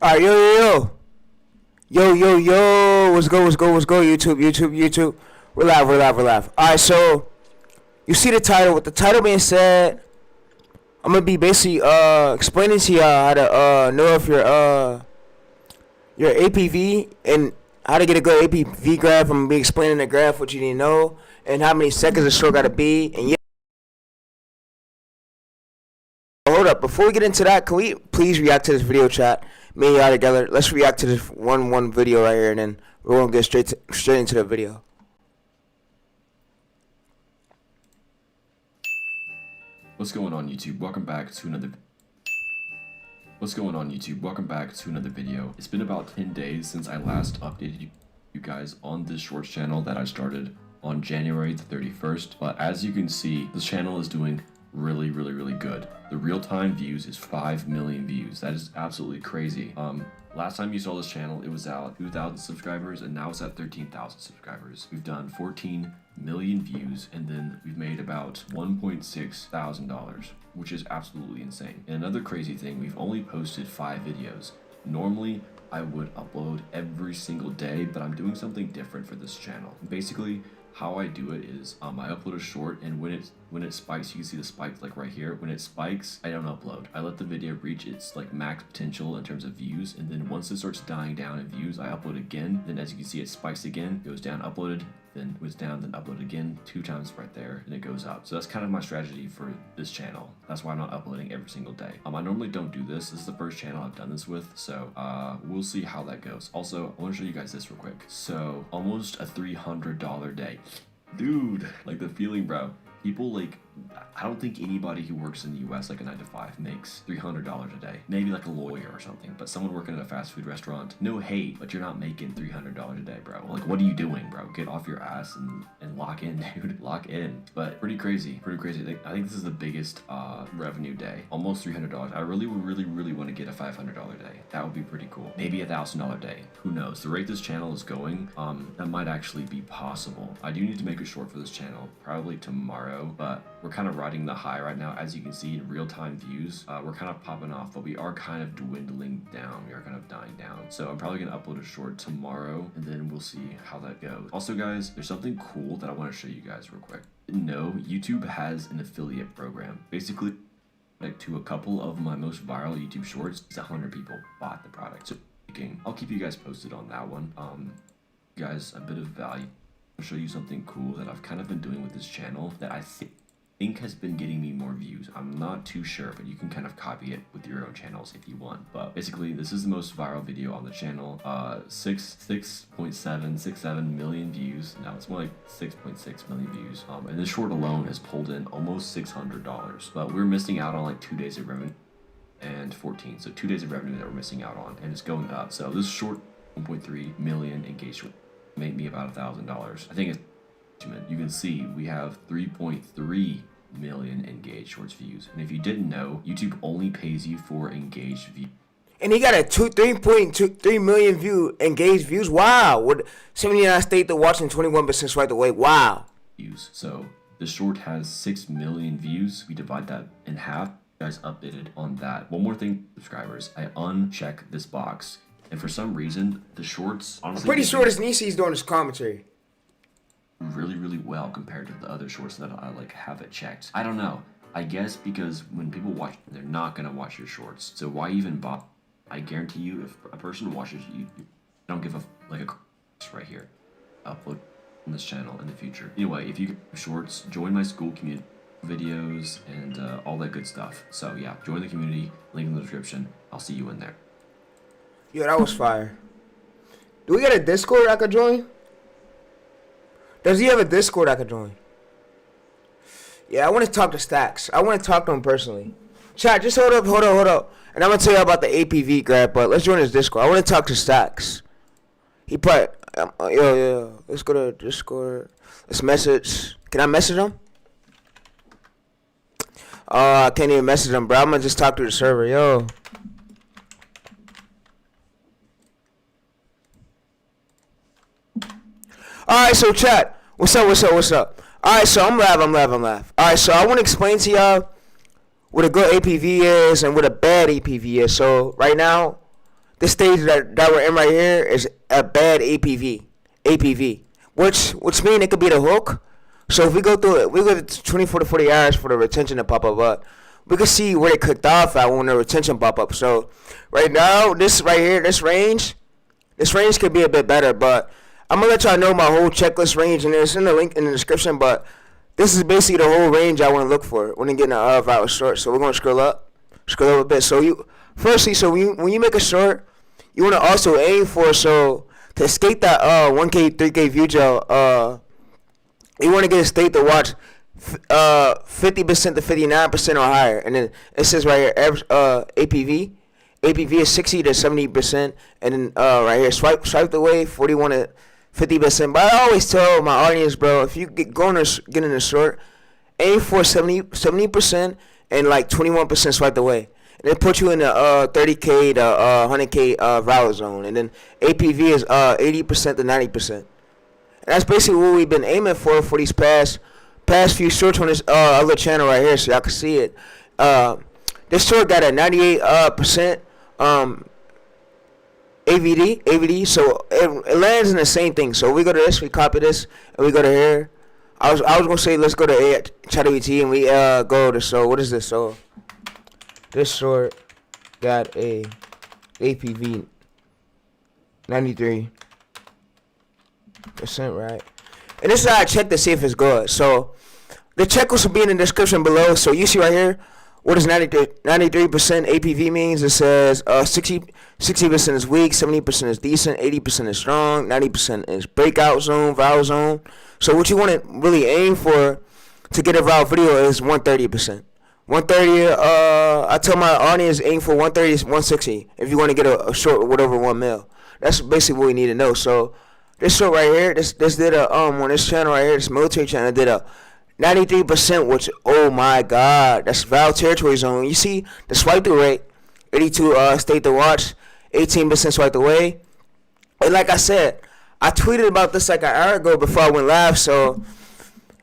Alright, yo. What's go, YouTube. We're live. Alright, so you see the title. With the title being said, I'm gonna be basically explaining to y'all how to know if your APV and how to get a good APV graph. I'm gonna be explaining the graph, what you need to know, and how many seconds the short gotta be. And yeah, hold up, before we get into that, can we please react to this video chat? Me and y'all together. Let's react to this one video right here, and then we're gonna get straight into the video. What's going on, YouTube? Welcome back to another video. It's been about 10 days since I last updated you guys on this shorts channel that I started on January the 31st. But as you can see, this channel is doing really good. The real-time views is 5 million views. That is absolutely crazy. Last time you saw this channel, it was at 2,000 subscribers, and now it's at 13,000 subscribers. We've done 14 million views, and then we've made about $1.6 thousand, which is absolutely insane. And another crazy thing, we've only posted 5 videos. Normally, I would upload every single day, but I'm doing something different for this channel. Basically, how I do it is I upload a short, and when it spikes, you can see the spike like right here. When it spikes, I don't upload. I let the video reach its like max potential in terms of views, and then once it starts dying down in views, I upload again. Then as you can see, it spikes again, goes down, uploaded, then goes down, then upload again, 2 times right there, and it goes up. So that's kind of my strategy for this channel. That's why I'm not uploading every single day. I normally don't do this. This is the first channel I've done this with, so we'll see how that goes. Also, I want to show you guys this real quick. So almost a $300 day. Dude, like the feeling, bro. People like, I don't think anybody who works in the US like a 9 to 5 makes $300 a day. Maybe like a lawyer or something, but someone working at a fast food restaurant, no hate, but you're not making $300 a day, bro. Like, what are you doing, bro? Get off your ass and lock in, dude. Lock in. But pretty crazy. I think this is the biggest revenue day. Almost $300. I really want to get a $500 day. That would be pretty cool. Maybe a $1,000 day. Who knows? The rate this channel is going, that might actually be possible. I do need to make a short for this channel, probably tomorrow, but we're kind of riding the high right now. As you can see in real-time views, we're kind of popping off, but we are kind of dwindling down. We are kind of dying down. So I'm probably gonna upload a short tomorrow, and then we'll see how that goes. Also, guys, there's something cool that I want to show you guys real quick. No, YouTube has an affiliate program. Basically, like to a couple of my most viral YouTube shorts, 100 people bought the product. So I'll keep you guys posted on that one. Guys, a bit of value. I'll show you something cool that I've kind of been doing with this channel that I think has been getting me more views. I'm not too sure, but you can kind of copy it with your own channels if you want. But basically, this is the most viral video on the channel. 6.7 million views. Now it's more like 6.6 million views. And this short alone has pulled in almost $600. But we're missing out on like 2 days of revenue and 14. So 2 days of revenue that we're missing out on, and it's going up. So this short 1.3 million engagement made me about $1,000. I think it's, you can see we have 3.3 million engaged shorts views, and if you didn't know, YouTube only pays you for engaged views. And he got a 3.3 million engaged views. Wow, with 79 states that watching, 21% swipe away. Wow. So the short has 6 million views. We divide that in half. You guys updated on that. One more thing, subscribers, I uncheck this box, and for some reason the shorts, honestly, I'm pretty sure this Nisi's doing this commentary really well compared to the other shorts that I like have it checked. I don't know. I guess because when people watch, they're not gonna watch your shorts. So why even bother? I guarantee you, if a person watches you, don't give a right here. Upload on this channel in the future. Anyway, if you get shorts, join my school community videos and all that good stuff. So yeah, join the community. Link in the description. I'll see you in there. Yo, that was fire. Do we got a Discord I could join? Does he have a Discord I could join? Yeah, I want to talk to Stacks. I want to talk to him personally. Chat, just hold up. And I'm going to tell you about the APV grab, but let's join his Discord. I want to talk to Stacks. He probably... yo. Let's go to Discord. Let's message. Can I message him? I can't even message him, bro. I'm going to just talk to the server. Yo. Alright, so chat, what's up? Alright, so I'm live. Alright, so I want to explain to y'all what a good APV is and what a bad APV is. So right now, this stage that we're in right here is a bad APV, which means it could be the hook. So if we go through it, we go to 24 to 40 hours for the retention to pop up. But we can see where they clicked off at when the retention pop up. So right now, this right here, this range could be a bit better. But I'm gonna let y'all know my whole checklist range, and it's in the link in the description. But this is basically the whole range I want to look for when I'm getting a viral short. So we're gonna scroll up a bit. So when you make a short, you want to also aim for, so to escape that 1K 3K view gel, you want to get a state to watch 50% to 59% or higher, and then it says right here average APV is 60 to 70%, and then right here swipe away 41 to 50%. But I always tell my audience, bro, if you get in a short, aim for 70% and like 21% swipe away. And it puts you in the 30K to 100K viral zone. And then APV is 80% to 90%. And that's basically what we've been aiming for these past few shorts on this other channel right here, so y'all can see it. This short got a 98% AVD, so it lands in the same thing. So we go to this, we copy this, and we go to here. I was gonna say let's go to ChatGPT and we go to, so what is this? So this short got a APV 93%, right? And this is how I check to see if it's good. So the checklist will be in the description below. So you see right here, what does 93% APV means? It says 60% is weak, 70% is decent, 80% is strong, 90% is breakout zone, viral zone. So what you want to really aim for to get a viral video is 130%. 130, I tell my audience aim for 130 to 160 if you want to get a short with over 1 mil. That's basically what we need to know. So this short right here, this did a on this channel right here, this military channel did a 93%, which, oh my god, that's viral territory zone. You see the swipe through rate, 82 state to watch, 18% swipe away. And like I said, I tweeted about this like an hour ago before I went live. So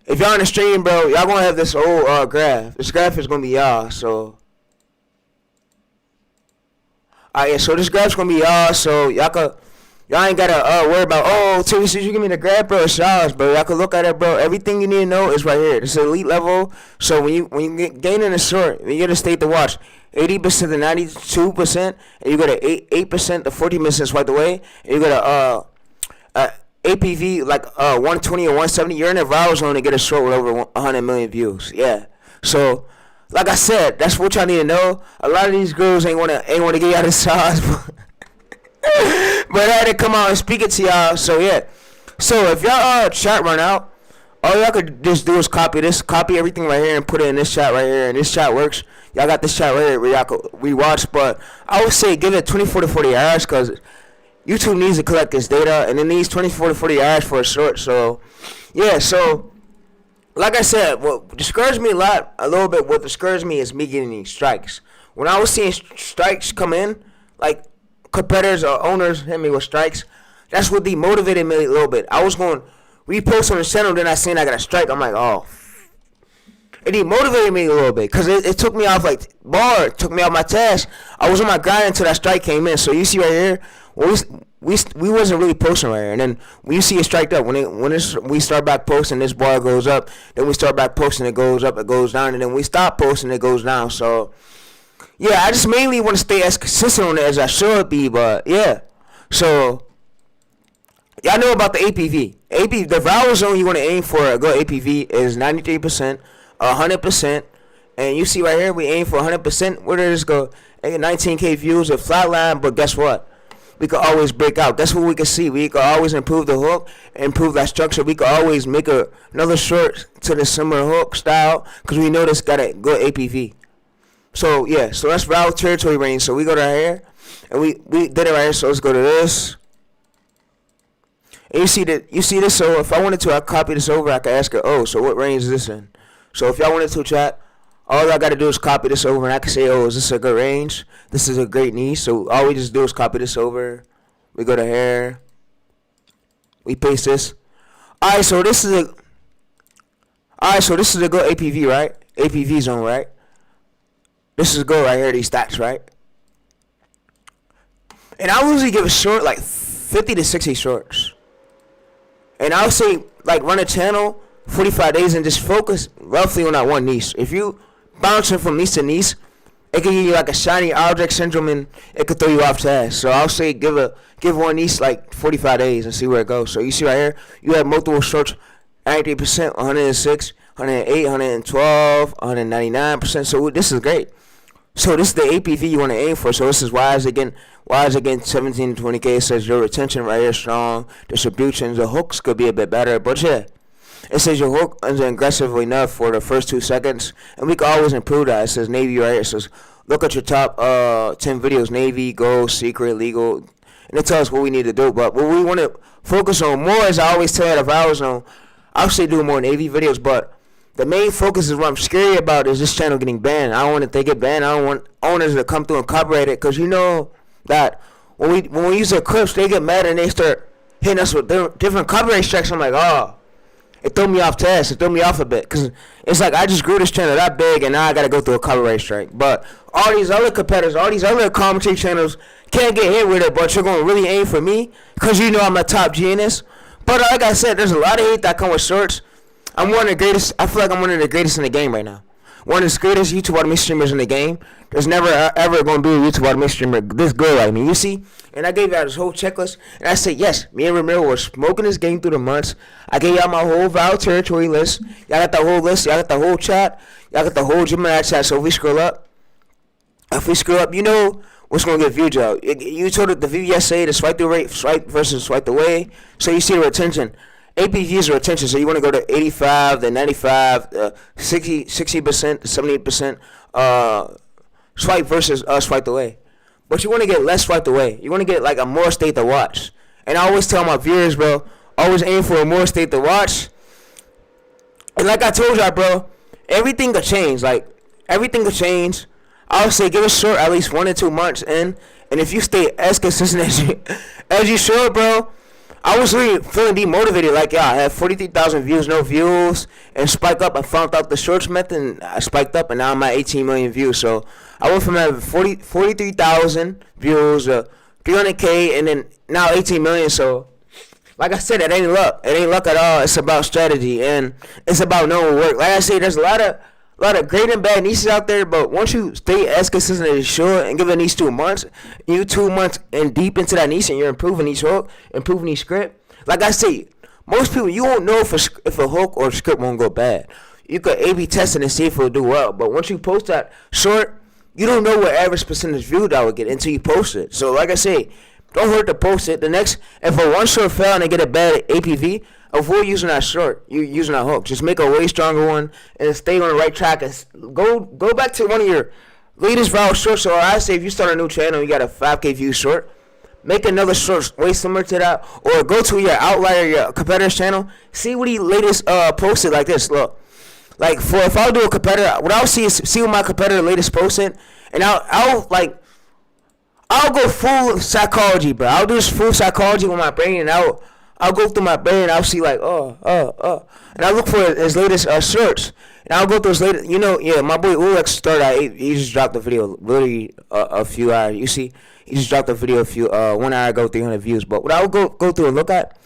if y'all on the stream, bro, y'all gonna have this old graph. This graph is gonna be y'all. So yeah, so this graph's gonna be y'all. So y'all ain't gotta worry about, oh, TayReese, you give me the graph, bro. It's y'all, bro. Y'all can look at it, bro. Everything you need to know is right here. This is elite level. So when you get gaining a short, you get a state to watch 80% to 92%, and you go to 8% to 40% swipe away, and you go to APV like 120 or 170. You're in a viral zone to get a short with over 100 million views. Yeah. So like I said, that's what y'all need to know. A lot of these girls ain't wanna get y'all the sauce, but I had to come out and speak it to y'all. So yeah. So if y'all chat run out, all y'all could just do is copy everything right here and put it in this chat right here. And this chat works. Y'all got this chat right here where y'all could rewatch. But I would say give it 24 to 40 hours because YouTube needs to collect this data, and it needs 24 to 40 hours for a short. So yeah. So like I said, what discouraged me a little bit, what discouraged me is me getting these strikes. When I was seeing strikes come in, like competitors or owners hit me with strikes, that's what demotivated me a little bit. I was going to repost on the channel, then I seen I got a strike. I'm like, oh. It demotivated me a little bit because it took me off took me off my task. I was on my grind until that strike came in. So you see right here, we wasn't really posting right here. And then when you see it strike up, we start back posting, this bar goes up. Then we start back posting, it goes up, it goes down. And then we stop posting, it goes down. So yeah, I just mainly want to stay as consistent on it as I should be, but yeah. So y'all know about the APV. The viral zone you want to aim for a good APV is 93%, 100%, and you see right here we aim for 100%. Where did this go? 19K views, a flat line, but guess what? We could always break out. That's what we can see. We could always improve the hook, improve that structure. We could always make another short to the similar hook style because we know this got a good APV. So yeah, so that's viral territory range. So we go right here, and we did it right here. So let's go to this, and you see this. So if I wanted to, I copy this over. I could ask her, oh, so what range is this in? So if y'all wanted to chat, all I got to do is copy this over, and I can say, oh, is this a good range? This is a great niche. So all we just do is copy this over. We go to here. We paste this. All right, so this is a good APV, right? APV zone, right? This is good right here, these stats, right? And I usually give a short like 50 to 60 shorts. And I'll say like run a channel 45 days and just focus roughly on that one niche. If you bouncing from niche to niche, it can give you like a shiny object syndrome and it could throw you off task. So I'll say give one niche like 45 days and see where it goes. So you see right here, you have multiple shorts, 93%, 106, 108, 112, 199%. So this is great. So this is the APV you want to aim for. So this is why is again 17 to 20K. It says your retention right here strong. Distributions, the hooks could be a bit better, but yeah. It says your hook is aggressive enough for the first 2 seconds, and we can always improve that. It says Navy right here. It says look at your top 10 videos: Navy, Gold, Secret, Legal, and it tells us what we need to do. But what we want to focus on more, as I always tell you, if I was on, I'll say do more Navy videos, but the main focus is what I'm scary about is this channel getting banned. I don't want it to get banned. I don't want owners to come through and copyright it, because you know that when we use their clips, they get mad and they start hitting us with different copyright strikes. I'm like, oh. It threw me off task. It threw me off a bit, because it's like I just grew this channel that big and now I got to go through a copyright strike. But all these other competitors, all these other commentary channels can't get hit with it, but you're going to really aim for me because you know I'm a top G in this. But like I said, there's a lot of hate that come with shorts. I'm one of the greatest. I feel like I'm one of the greatest in the game right now. One of the greatest YouTube automation streamers in the game. There's never ever going to be a YouTube automation streamer this good like me. You see? And I gave y'all this whole checklist. And I said, yes, me and Ramiro were smoking this game through the months. I gave y'all my whole Val territory list. Y'all got the whole list. Y'all got the whole chat. Y'all got the whole Gemini Chat. So if we scroll up, you know what's going to get viewed, y'all. You told it the view yesterday, the swipe through rate, swipe versus swipe away. So you see the retention. APV is retention, so you want to go to 85, then 95, 60%, 78% swipe versus swipe away. But you want to get less swiped away. You want to get like a more state to watch. And I always tell my viewers, bro, always aim for a more state to watch. And like I told y'all, bro, everything could change. Like, everything could change. I would say give a short at least 1 to 2 months in. And if you stay as consistent as you should, bro, I was really feeling demotivated. Like, yeah, I had 43,000 views, no views, and spike up. I found out the shorts method, and I spiked up, and now I'm at 18 million views. So I went from having 43,000 views, 300K, and then now 18 million. So, like I said, it ain't luck. It ain't luck at all. It's about strategy, and it's about knowing work. Like I say, there's a lot of great and bad niches out there, but once you stay as consistent as you should and give it these 2 months, you 2 months and deep into that niche and you're improving each hook, improving each script. Like I say, most people, you won't know if a hook or a script won't go bad. You could A/B test it and see if it'll do well, but once you post that short, you don't know what average percentage view that will get until you post it. So like I say, don't hurt to post it. If a one short fell and they get a bad APV, avoid using that short. You using that hook. Just make a way stronger one and stay on the right track. And go back to one of your latest viral shorts. So I say if you start a new channel, you got a 5K view short, make another short way similar to that, or go to your Outlier, your competitor's channel. See what he latest posted like this. Look, like if I'll do a competitor, what I'll see is what my competitor latest posted, and I'll go full psychology, bro. I'll do this full psychology with my brain, and I'll go through my brain, and I'll see like, and I'll look for his latest shorts, and I'll go through his latest, my boy Ulex started at 8, he just dropped the video literally a few hours, you see, he just dropped the video 1 hour ago, 300 views, but what I'll go through and look at,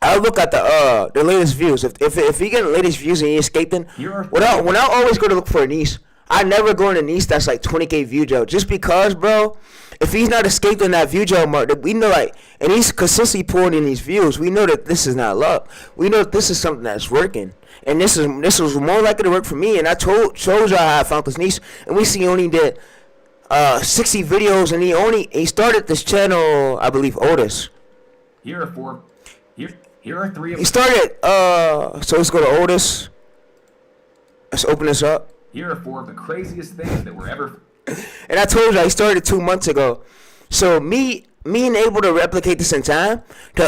I'll look at the latest views, if he get the latest views and he escaped them, when I always go to look for a niche, I never go in a niche that's like 20K view, Joe, just because, bro, if he's not escaped in that view, Joe, mark, we know, like, and he's consistently pulling in these views, we know that this is not luck. We know that this is something that's working. And this was more likely to work for me. And I showed y'all how I found this niche. And we see he only did 60 videos, and he started this channel, I believe, Otis. Here are 3 of He started, so let's go to Otis. Let's open this up. Here are 4 of the craziest things that were ever. And I told you I started 2 months ago. So me being able to replicate this in time, to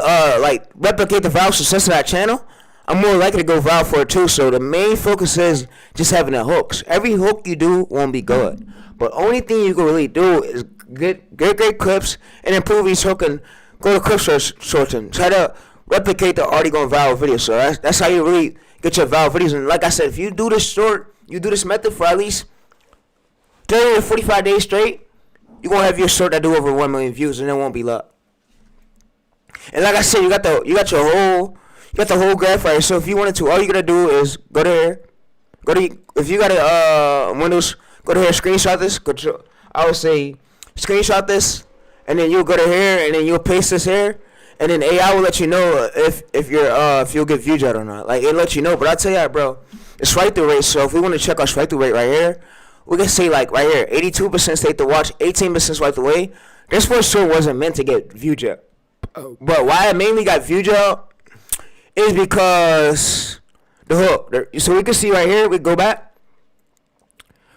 replicate the viral success of that channel, I'm more likely to go viral for it too. So the main focus is just having the hooks. Every hook you do won't be good, but only thing you can really do is get great clips and improve each hook and go to clip shorts and try to replicate the already going viral video. So that's how you really get your viral videos. And like I said, if you do this method for at least 30 to 45 days straight, you're gonna have your short that do over 1 million views, and it won't be luck. And like I said, you got the whole graph right here. So if you wanted to, all you gotta do is go to here. If you got a Windows, go to here, screenshot this. I would say screenshot this, and then you'll go to here, and then you'll paste this here, and then AI will let you know if you'll get viewed yet or not. Like, it'll let you know. But I'll tell you that, bro, the strike through rate. So if we want to check our strike through rate right here, we can say like right here, 82% stayed to watch, 18% swiped away. This for sure wasn't meant to get viewed yet. But why it mainly got viewed yet is because the hook. So we can see right here, we go back.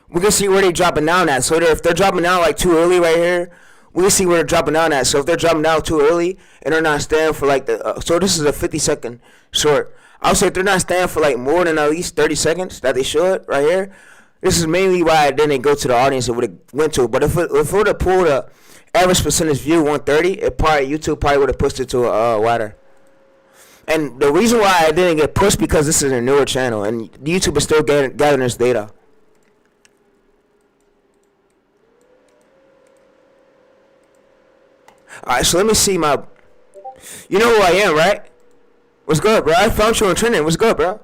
We can see where they dropping down at. So if they're dropping down like too early right here, we can see where they're dropping down at. So if they're dropping down too early and they're not staying for like so this is a 50-second short. I'll say if they're not staying for like more than at least 30 seconds that they should right here. This is mainly why it didn't go to the audience it would have went to. But if it would have pulled a average percentage view 130, YouTube probably would have pushed it to wider. And the reason why it didn't get pushed because this is a newer channel and YouTube is still gathering this data. Alright, so let me see my. You know who I am, right? What's good, bro? I found you on trending. What's good, bro?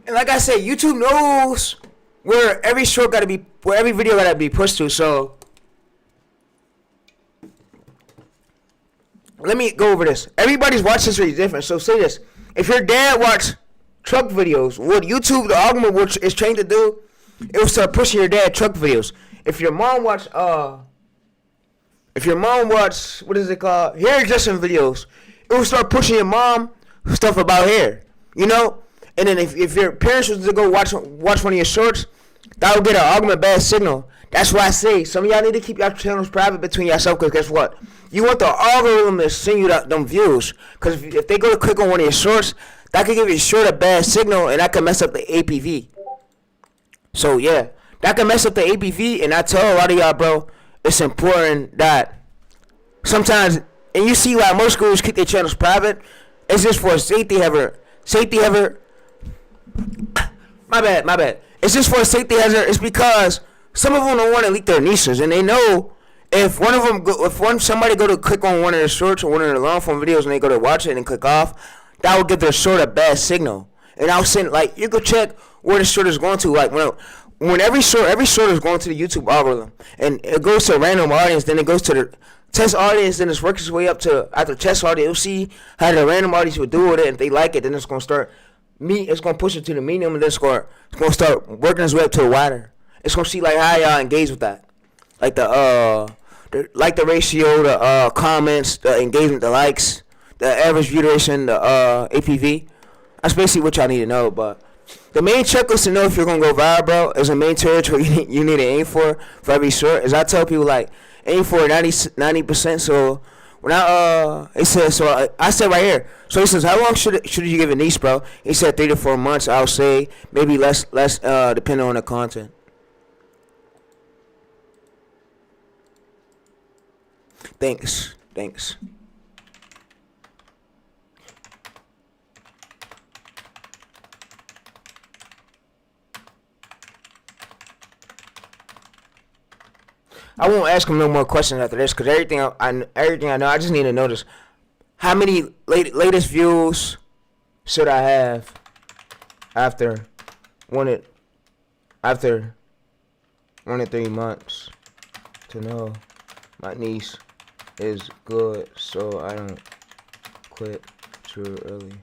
And like I said, YouTube knows where every video gotta be pushed to. So let me go over this. Everybody's watch history is different. So say this: if your dad watched truck videos, what YouTube, the algorithm is trained to do, it will start pushing your dad truck videos. If your mom watched what is it called, hair adjusting videos, it will start pushing your mom stuff about hair. You know. And then if your parents was to go watch one of your shorts, that will get an augment bad signal. That's why I say some of y'all need to keep your channels private between yourself, because guess what? You want the algorithm to send you them views. Because if they go to click on one of your shorts, that could give your short a bad signal, and that can mess up the APV. So yeah, that can mess up the APV, and I tell a lot of y'all, bro, it's important that sometimes, and you see why most schools keep their channels private, it's just for a safety hazard. My bad. It's just for a safety hazard. It's because some of them don't want to leak their nieces, and they know if somebody go to click on one of their shorts or one of their long form videos and they go to watch it and click off, that will give their short a bad signal. And I'll send, like, you go check where the short is going to. Like when every short is going to the YouTube algorithm, and it goes to a random audience, then it goes to the test audience, then it's working its way up to after test audience. You'll see how the random audience will do with it. If they like it, then it's gonna start. It's gonna push it to the medium, and then it's gonna start working its way up to the wider. It's gonna see like how y'all engage with that, like the ratio, the comments, the engagement, the likes, the average view duration, the APV. That's basically what y'all need to know. But the main checklist to know if you're gonna go viral, bro, is the main territory you need to aim for every short. Is I tell people, like, aim for 90%. So when it says, so I said right here. So he says, how long should you give a niche, bro? He said 3 to 4 months. I'll say maybe less depending on the content. Thanks. I won't ask him no more questions after this, because everything I know, I just need to know this. How many latest views should I have after 1 to 3 months to know my niece is good, so I don't quit too early.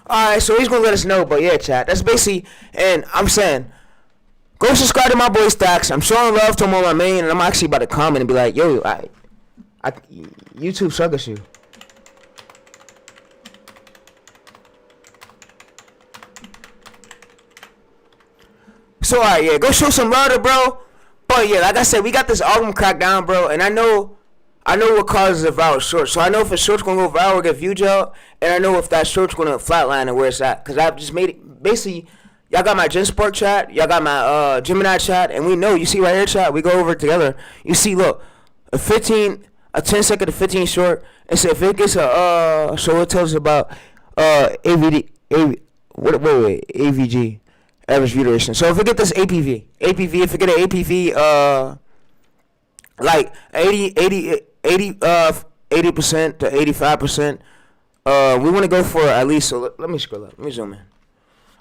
Alright, so he's gonna let us know, but yeah, chat. That's basically, and I'm saying, go subscribe to my boy Stacks. I'm showing love to him on my main, and I'm actually about to comment and be like, yo, YouTube suckers you. So alright, yeah, go show some love to bro. But yeah, like I said, we got this album cracked down, bro, and I know what causes a viral short. So I know if a short's gonna go viral or get views out, and I know if that short's gonna flatline and where it's at. Cause I've just made it basically. Y'all got my Gen Sport chat, y'all got my Gemini chat, and we know, you see right here chat, we go over it together. You see, look, a 10 second to 15 short, and so if it gets so it tells us about AVG, average view duration. So if we get this APV, if we get an APV, like 80% to 85%, we want to go for at least, so let me scroll up, let me zoom in.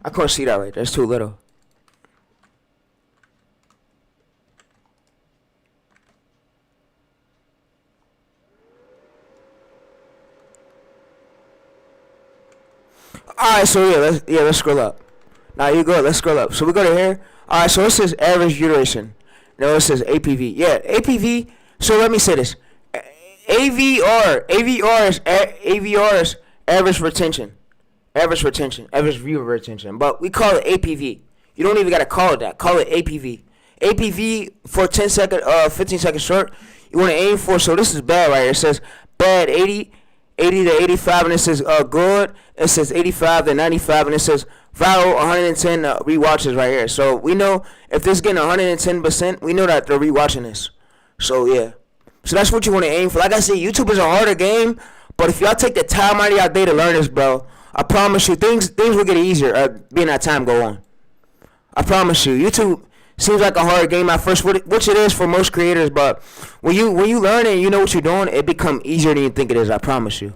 I can't see that right. That's too little. Alright, so let's scroll up. Now you go, let's scroll up. So we go to here. Alright, so it says average view duration. No, it says APV. Yeah, APV. So let me say this. AVR is average retention. Average view retention. But we call it APV. You don't even gotta call it that. Call it APV. APV for 15 second short, you wanna aim for, so this is bad right here. It says bad 80 to 85, and it says good. It says 85 to 95, and it says viral 110 rewatches right here. So we know if this is getting 110%, we know that they're rewatching this. So yeah. So that's what you wanna aim for. Like I said, YouTube is a harder game, but if y'all take the time out of y'all day to learn this, bro, I promise you, things will get easier being that time go on. I promise you, YouTube seems like a hard game at first, which it is for most creators. But when you learn it and you know what you're doing, it becomes easier than you think it is. I promise you.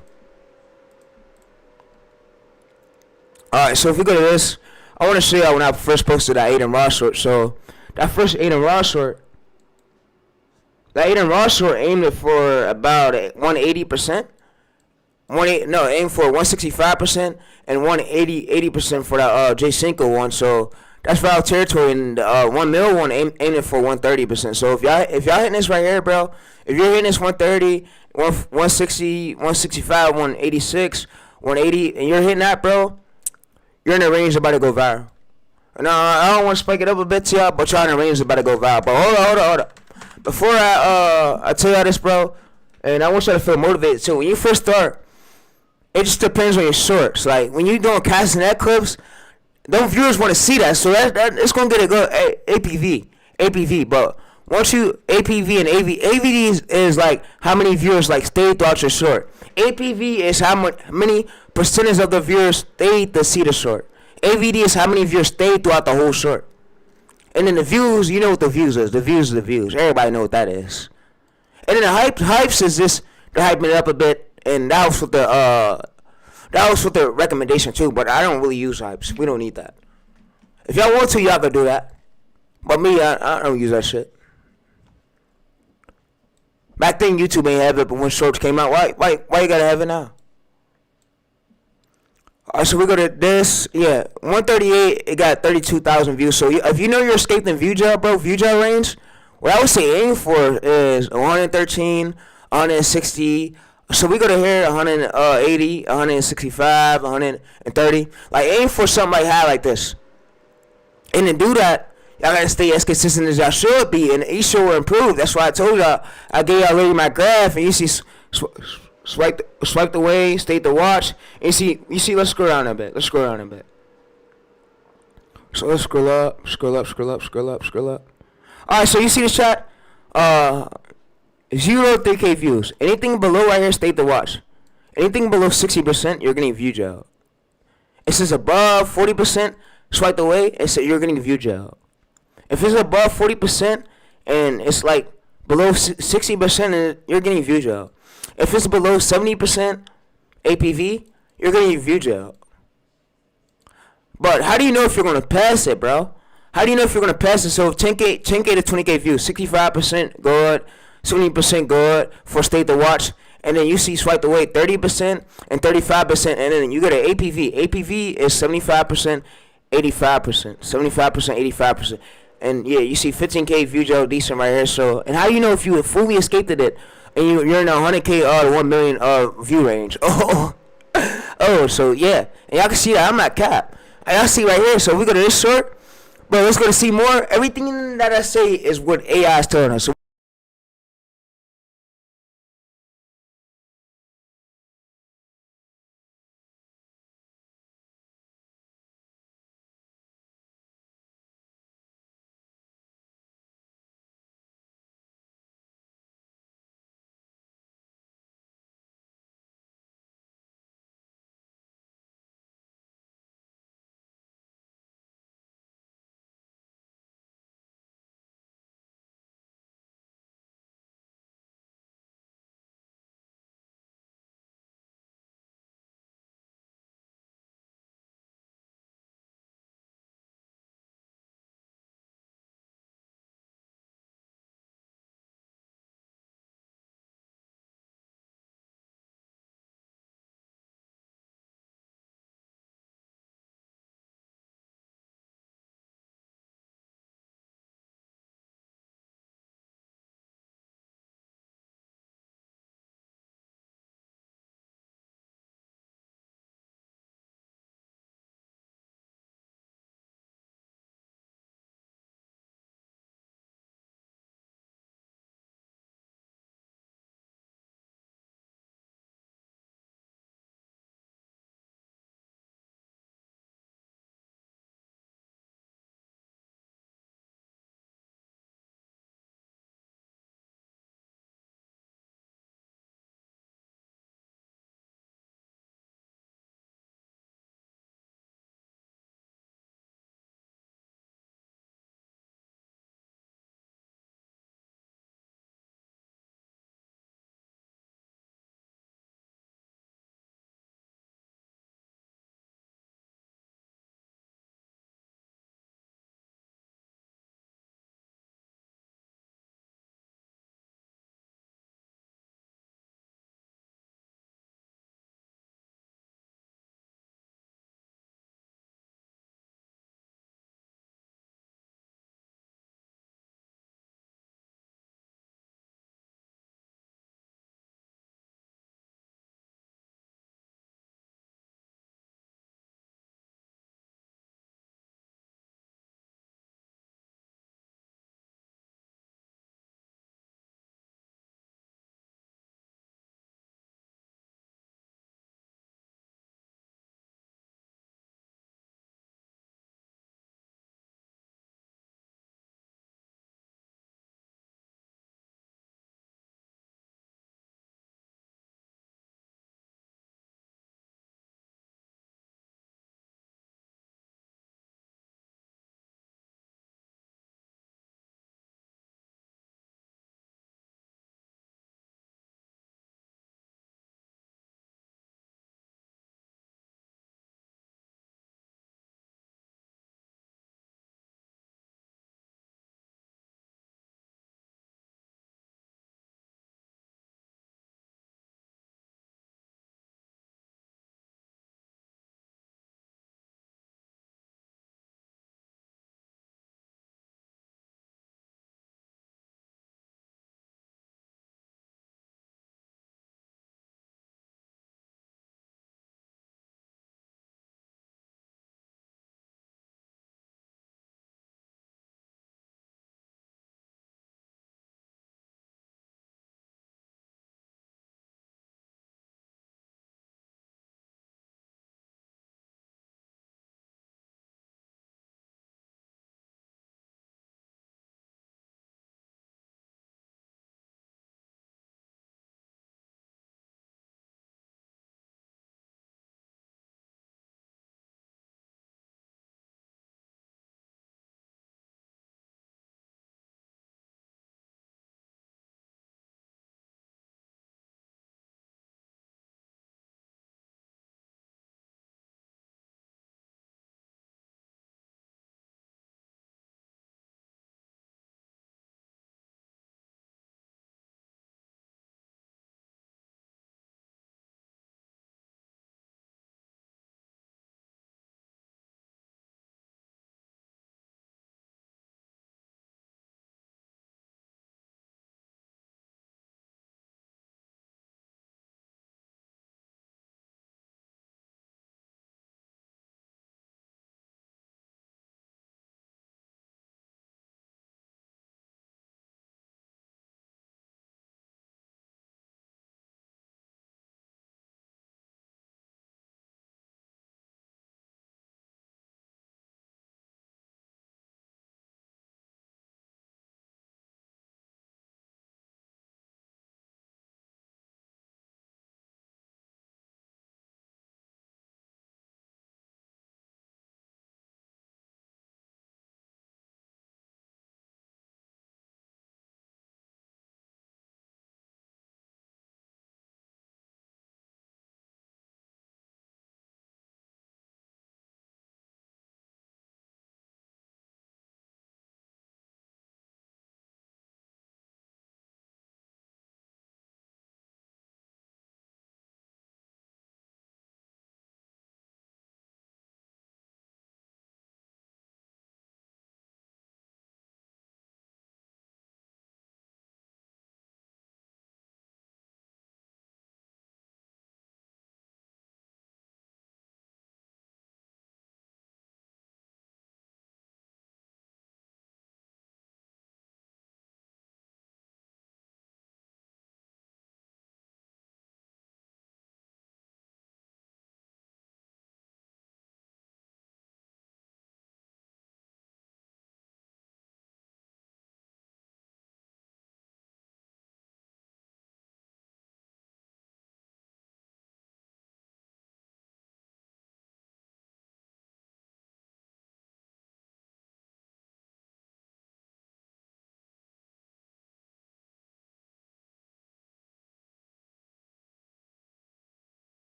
All right, so if we go to this, I want to show y'all when I first posted that Aiden Raw short. So that first Aiden Raw short, aimed it for about 180%. Aim for 165% and 80% for that J Cinco one. So that's viral territory, and 1 mil one aiming for 130%. So if y'all hitting this right here, bro, if you're hitting this 130, 160, 165, 186, 180, and you're hitting that, bro, you're in the range about to go viral. And I don't want to spike it up a bit to y'all, but y'all in the range about to go viral. But hold on. Before I tell y'all this, bro, and I want y'all to feel motivated too. When you first start, it just depends on your shorts. Like when you're doing casting ad clips, those viewers want to see that, so that it's gonna get a good APV. But once you APV and AVD is like how many viewers like stayed throughout your short. APV is how many percentage of the viewers stayed to see the short. AVD is how many viewers stayed throughout the whole short. And then the views, you know what the views is. The views are the views. Everybody know what that is. And then the hypes is just they're hyping it up a bit. And that was with the recommendation too, but I don't really use hypes. We don't need that. If y'all want to, y'all can do that. But me, I don't use that shit. Back then, YouTube ain't have it, but when shorts came out, why you gotta have it now? Alright, so we go to this. Yeah, 138. It got 32,000 views. So if you know you're escaping view jail, bro, view jail range, what I would say aim for is 113, 160. So we go to here, 180, 165, 130. Like, aim for something like high like this. And to do that, y'all gotta stay as consistent as y'all should be, and each show will improve. That's why I told y'all, I gave y'all already my graph, and you see, swipe the way, stay to watch, and you see, let's scroll down a bit. So let's scroll up. Alright, so you see this chat? 0 3K views. Anything below right here, stay to watch. Anything below 60%, you're getting view jail. It says above 40%, swipe away, it says you're getting view jail. If it's above 40% and it's like below 60%, you're getting view jail. If it's below 70% APV, you're getting view jail. But how do you know if you're going to pass it, bro? How do you know if you're going to pass it? So if 10K to 20K views, 65% good, 70% good for state to watch, and then you see swipe away 30% and 35%, and then you get an APV. APV is 75%, 85%, 75%, 85%. And yeah, you see 15K view Joe decent right here. So, and how do you know if you fully escaped it and you're in a 100K to 1 million view range? Oh, so yeah, and y'all can see that I'm not cap. And y'all see right here. So we go to this short, but let's go to see more. Everything that I say is what AI is telling us. So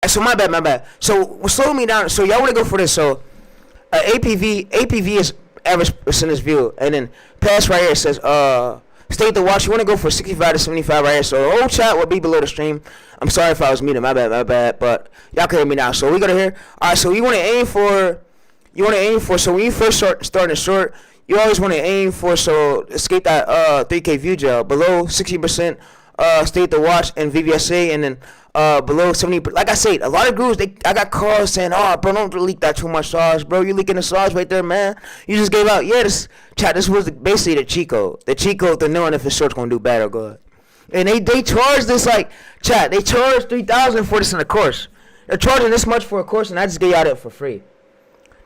So my bad. So slow me down. So y'all want to go for this. So APV is average percentage view, and then pass right here says state the watch. You want to go for 65 to 75 right here. So the whole chat will be below the stream. I'm sorry if I was muted. My bad. But y'all can hear me now. So we go to here. All right. So you want to aim for. So when you first starting a short, you always want to aim for, so escape that 3K view gel below 60%. State the watch and VVSA, and then below 70. Like I said, a lot of gurus, I got calls saying, "Oh, bro, don't leak that too much sauce, bro. You leaking the sauce right there, man. You just gave out." Yeah, this was basically the cheat code. The cheat code to knowing if a short's gonna do bad or good. And they charge this like chat. They charge $3,000 for this in a course. They're charging this much for a course, and I just gave out it for free.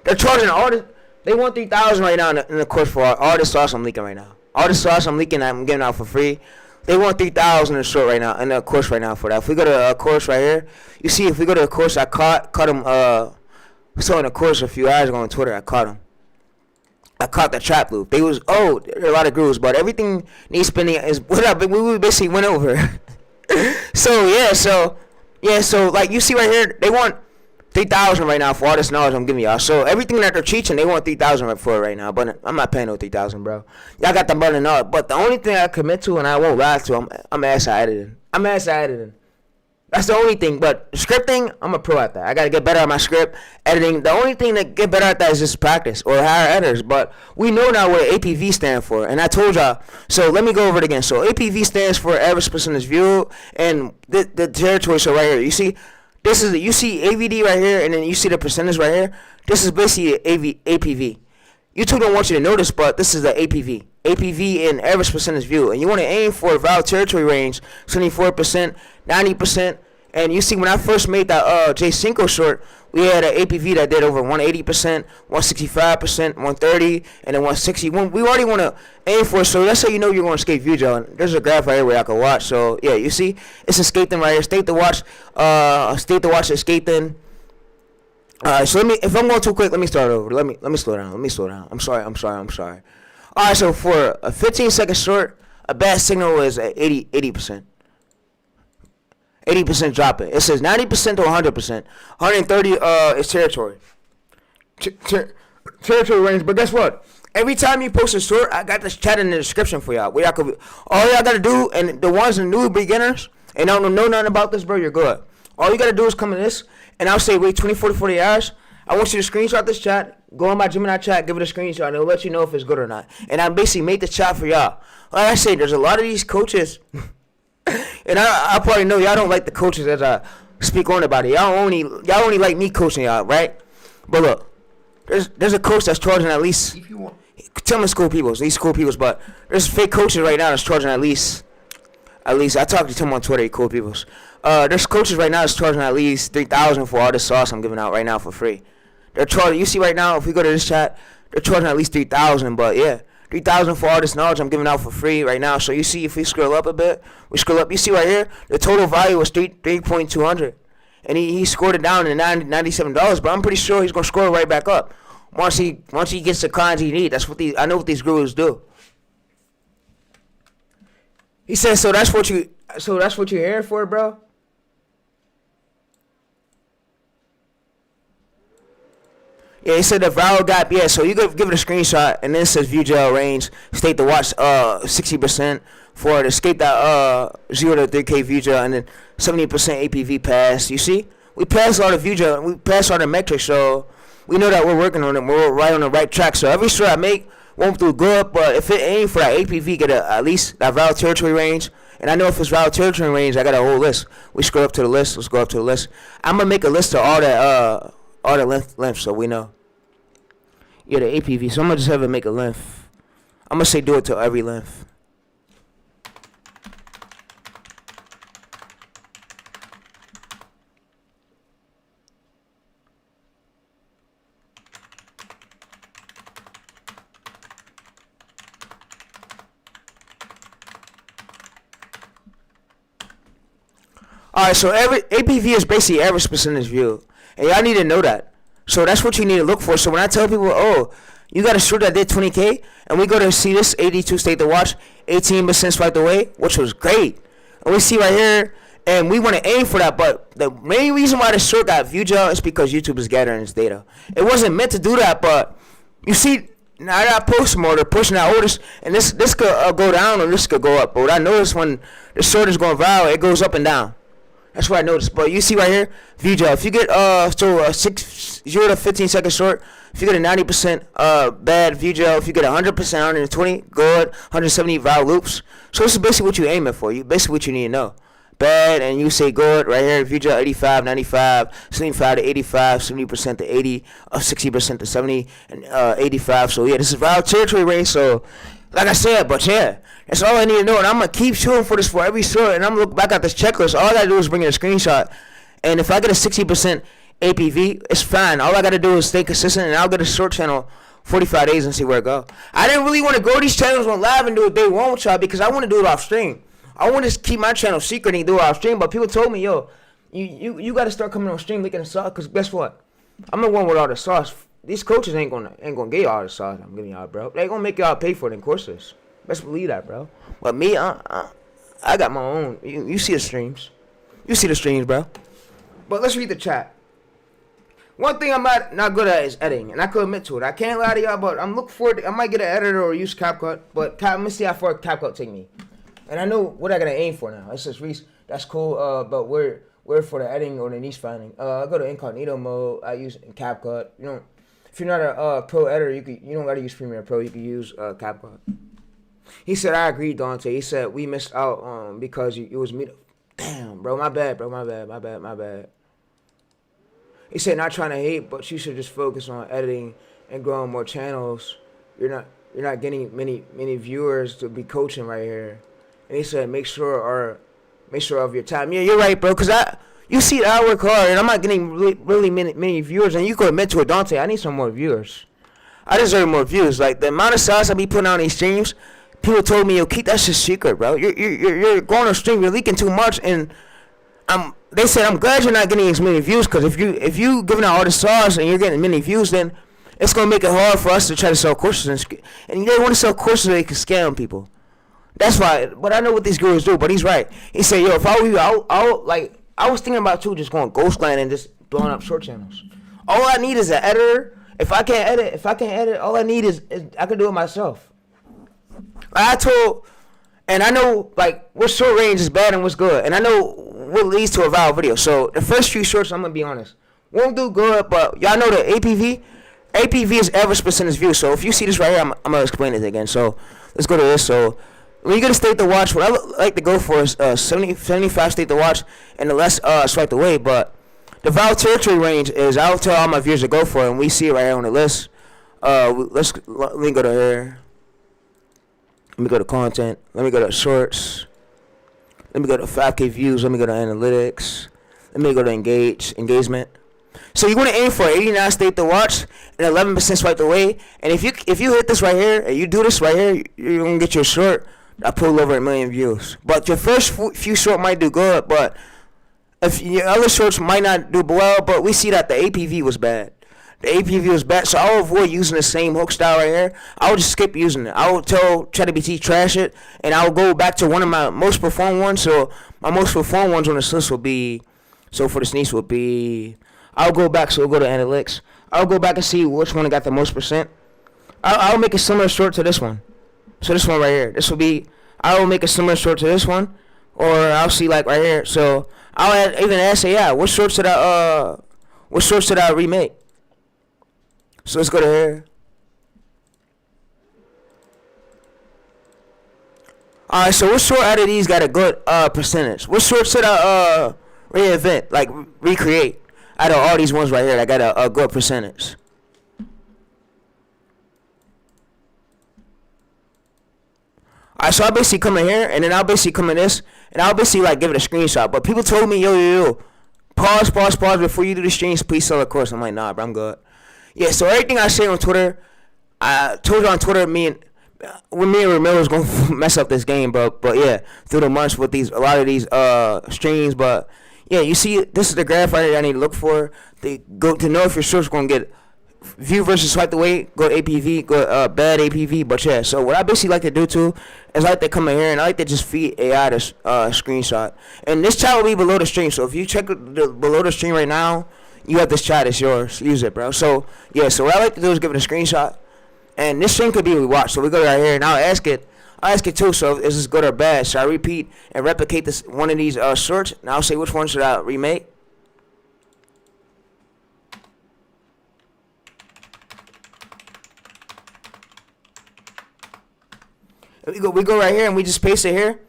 They're charging all this. They want $3,000 right now in the course for all this sauce I'm leaking right now. All this sauce I'm leaking, I'm giving out for free. They want $3,000 in the short right now, in the course right now for that. If we go to a course right here, you see, if we go to a course, I caught him. So in a course a few hours ago on Twitter, I caught him. I caught the trap loop. There are a lot of grooves, but everything needs spending is what up. We basically went over. So like you see right here, they want $3,000 right now for all this knowledge I'm giving y'all. So everything that they're teaching, they want $3,000 for it right now. But I'm not paying no $3,000, bro. Y'all got the money and all. But the only thing I commit to, and I won't lie to, I'm ass at editing. That's the only thing. But scripting, I'm a pro at that. I gotta get better at my script editing. The only thing that get better at that is just practice or hire editors. But we know now what APV stands for, and I told y'all. So let me go over it again. So APV stands for average percentage view, and the territory. So right here, you see. You see AVD right here, and then you see the percentage right here. This is basically APV. YouTube don't want you to notice, but this is the APV. APV in average percentage view. And you want to aim for a valid territory range, 74%, 90%. And you see when I first made that J Cinco short, we had an APV that did over 180%, 165%, 130, and then 160. We already want to aim for it, so that's how you know you're going to escape view gel. There's a graph right here where I can watch. So yeah, you see, it's escaping right here. State the watch, escaping. So if I'm going too quick, let me start over. Let me slow down. I'm sorry. All right, so for a 15-second short, a bad signal is at 80%. 80% drop it. It says 90% to 100%. 130 is territory. Territory range. But guess what? Every time you post a short, I got this chat in the description for y'all. All y'all gotta do, and the ones in new beginners and don't know nothing about this, bro, you're good. All you gotta do is come in this, and I'll say wait 24 to 40 hours. I want you to screenshot this chat, go on my Gemini Chat, give it a screenshot, and it'll let you know if it's good or not. And I basically made the chat for y'all. Like I say, there's a lot of these coaches. And I probably know y'all don't like the coaches as I speak on about it. Y'all only like me coaching y'all, right? But look, there's a coach that's charging at least. If you want, tell me school peoples, but there's fake coaches right now that's charging at least. I talked to him on Twitter, cool peoples. There's coaches right now that's charging at least $3,000 for all this sauce I'm giving out right now for free. They're charging. You see right now, if we go to this chat, they're charging at least $3,000. But yeah. $3,000 for all this knowledge I'm giving out for free right now. So you see, if we scroll up a bit, you see right here, the total value was $3,200, and he scored it down to $97. But I'm pretty sure he's gonna score it right back up once he gets the clients he needs. I know what these gurus do. He says, so that's what you're here for, bro. Yeah, he said the viral gap. Yeah, so you give it a screenshot, and then it says view gel range. State the watch 60% for it. Escape that 0 to 3K view gel, and then 70% APV pass. You see, we passed all the view gel, we passed all the metrics, so we know that we're working on it. We're right on the right track. So every short I make won't do good, but if it ain't for that APV, get at least that viral territory range. And I know if it's viral territory range, I got a whole list. We scroll up to the list. Let's go up to the list. I'm gonna make a list of all the length, so we know. Yeah, the APV. So I'm gonna just have it make a length. I'm gonna say do it to every length. Alright, so every APV is basically average percentage view. And y'all need to know that. So that's what you need to look for. So when I tell people, oh, you got a short that did 20K, and we go to see this 82 state to watch, 18% swiped away, which was great. And we see right here, And we want to aim for that, but the main reason why the short got view jail is because YouTube is gathering its data. It wasn't meant to do that, but you see, now that I post more, they're pushing out orders, and this could go down or this could go up. But what I noticed when the short is going viral, it goes up and down. That's what I noticed. But you see right here, view jail. If you get 0 to 15 second short, if you get a 90% bad view jail, if you get 100%, 120 good, 170 viral loops. So this is basically what you're aiming for. Basically what you need to know. Bad, and you say good right here. View jail 85, 95, 75 to 85, 70% to 80, 60% to 70, and 85. So yeah, this is viral territory range. So like I said, but yeah, that's all I need to know. And I'm gonna keep shooting for this for every short. And I'm gonna look back at this checklist. All I gotta do is bring in a screenshot. And if I get a 60% APV, it's fine. All I gotta do is stay consistent, and I'll get a short channel 45 days and see where it go. I didn't really want to grow these channels on live and do it day one with y'all because I want to do it off stream. I want to keep my channel secret and do it off stream, but people told me, yo, you got to start coming on stream leaking the sauce, because guess what? I'm the one with all the sauce. These coaches ain't gonna give y'all the sauce I'm giving y'all, bro. They gonna make y'all pay for it in courses. Best believe that, bro. But me, I got my own. You see the streams. You see the streams, bro. But let's read the chat. One thing I'm not good at is editing, and I could admit to it. I can't lie to y'all, but I'm looking forward to, I might get an editor or use CapCut, but let me see how far CapCut take me. And I know what I gotta aim for now. It says Reese, that's cool. But where for the editing or the niche finding? I go to incognito mode. I use CapCut. You know, if you're not a pro editor, you don't gotta use Premiere Pro. You can use CapCut. He said, I agree, Dante. He said we missed out because it was me. Damn, bro, my bad, bro, my bad. He said, not trying to hate, but you should just focus on editing and growing more channels. You're not getting many viewers to be coaching right here. And he said, make sure of your time. Yeah, you're right, bro. Cause you see, I work hard, and I'm not getting really many viewers. And you could admit to it, Dante. I need some more viewers. I deserve more views. Like the amount of sauce I be putting on these streams, people told me, yo, keep that shit secret, bro. You're going on stream, you're leaking too much, and they said I'm glad you're not getting as many views. Cause if you giving out all the sauce and you're getting many views, then it's gonna make it hard for us to try to sell courses. And they want to sell courses so they can scam people. That's why, but I know what these gurus do, but he's right. He said, yo, if I were you, I was thinking about too, just going ghost land and just blowing up short channels. All I need is an editor. If I can't edit, all I need is I can do it myself. I know, like, what short range is bad and what's good. And I know what leads to a viral video. So, the first few shorts, I'm going to be honest, won't do good, but y'all know the APV is average percentage view. So, if you see this right here, I'm going to explain it again. So, let's go to this. So, when you get a state to watch, what I like to go for is 75 state to watch and the less swipe away. But the viral territory range is, I'll tell all my viewers to go for it, and we see it right here on the list. Let me go to here. Let me go to content. Let me go to shorts. Let me go to 5K views. Let me go to analytics. Let me go to engagement. So you want to aim for 89 state to watch and 11% swipe away. And if you hit this right here and you do this right here, you're gonna get your short. I pulled over 1 million views. But your first few short might do good, but if your other shorts might not do well, but we see that the APV was bad. The APV was bad, so I'll avoid using the same hook style right here. I'll just skip using it. I will tell ChatGPT trash it, and I'll go back to one of my most performed ones. So my most performed ones on this list will be, so for this niche will be, I'll go back, so we'll go to analytics. I'll go back and see which one got the most percent. I'll make a similar short to this one. So this one right here, this will be, I will make a similar short to this one, or I'll see like right here. So I'll even ask AI, what shorts did I remake? So let's go to here. Alright, so what short out of these got a good percentage? What short should I reinvent, like recreate out of all these ones right here that got a good percentage? Alright, so I'll basically come in here, and then I'll basically come in this, and I'll basically like give it a screenshot. But people told me, yo, pause before you do the streams, please sell a course. I'm like, nah, bro, I'm good. Yeah, so everything I say on Twitter, I told you on Twitter, me and Ramil was gonna mess up this game, but yeah, through the months with a lot of these streams, but yeah, you see, this is the graph right here I need to look for. They go to know if your short's gonna get view versus swipe away, go APV, go bad APV. But yeah, so what I basically like to do too is I like to come in here and I like to just feed AI this screenshot. And this chat will be below the stream. So if you check below the stream right now, you have this chat. It's yours. Use it, bro. So yeah. So what I like to do is give it a screenshot. And this stream could be rewatched. So we go right here and I'll ask it too. So is this good or bad? Should I repeat and replicate this one of these shorts? And I'll say which one should I remake. We go right here and we just paste it here.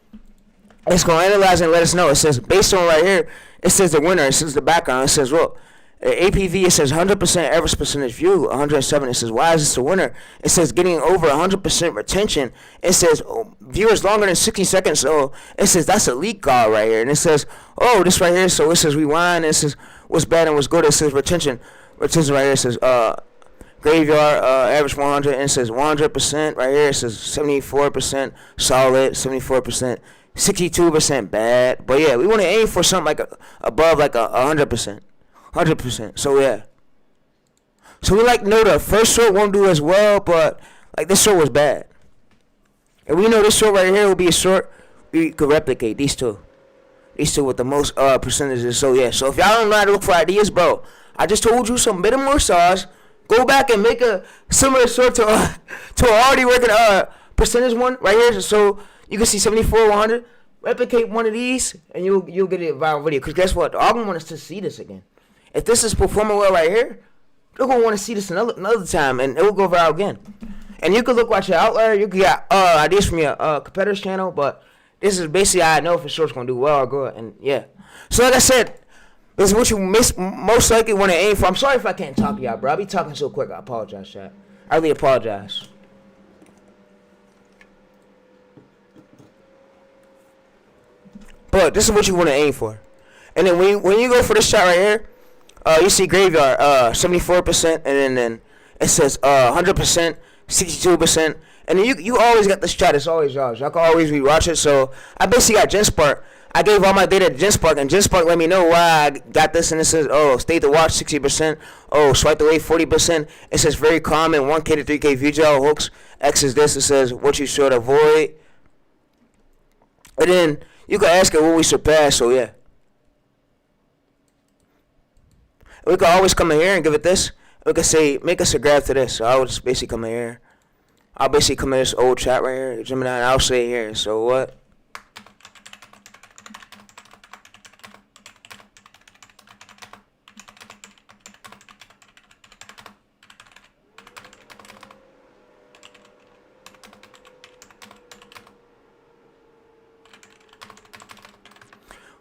It's going to analyze and let us know. It says, based on right here, it says the winner. It says the background. It says, look, APV, it says 100% average percentage view, 107. It says, why is this the winner? It says getting over 100% retention. It says viewers longer than 60 seconds. So it says that's a leak guard right here. And it says, oh, this right here. So it says rewind. It says what's bad and what's good. It says retention. Retention right here. It says graveyard, average 100, and it says 100% right here. It says 74% solid, 74%, 62% bad. But yeah, we want to aim for something like above like 100%, 100%. So yeah. So we like know the first short won't do as well, but like this short was bad, and we know this short right here will be a short we could replicate these two with the most percentages. So yeah. So if y'all don't know how to look for ideas, bro, I just told you some bit of more sauce. Go back and make a similar short to already working percentage one right here. So you can see 74, 100. Replicate one of these, and you'll get a viral video. Cause guess what? All gonna want us to see this again. If this is performing well right here, they're gonna want to see this another time, and it will go viral again. And you can watch your Outlier. You can get ideas from your competitor's channel, but this is basically how I know if a short's gonna do well or good. And yeah. So like I said. This is what you most likely want to aim for. I'm sorry if I can't talk to y'all, bro. I'll be talking so quick. I apologize, chat. I really apologize. But this is what you want to aim for. And then when you go for this shot right here, you see graveyard, 74%, and then it says 100%, 62%. And then you always got this shot. It's always yours. Y'all can always rewatch it. So I basically got GenSpark. I gave all my data to GenSpark, and GenSpark let me know why I got this, and it says, oh, stay to watch 60%, oh, swipe away 40%. It says very common, 1K to 3K view gel hooks. X is this. It says what you should avoid. And then you can ask it what we surpass. So yeah, we can always come in here and give it this. We can say make us a graph to this. So I would just basically come in here. I'll basically come in this old chat right here, Gemini, and I'll say here. So what?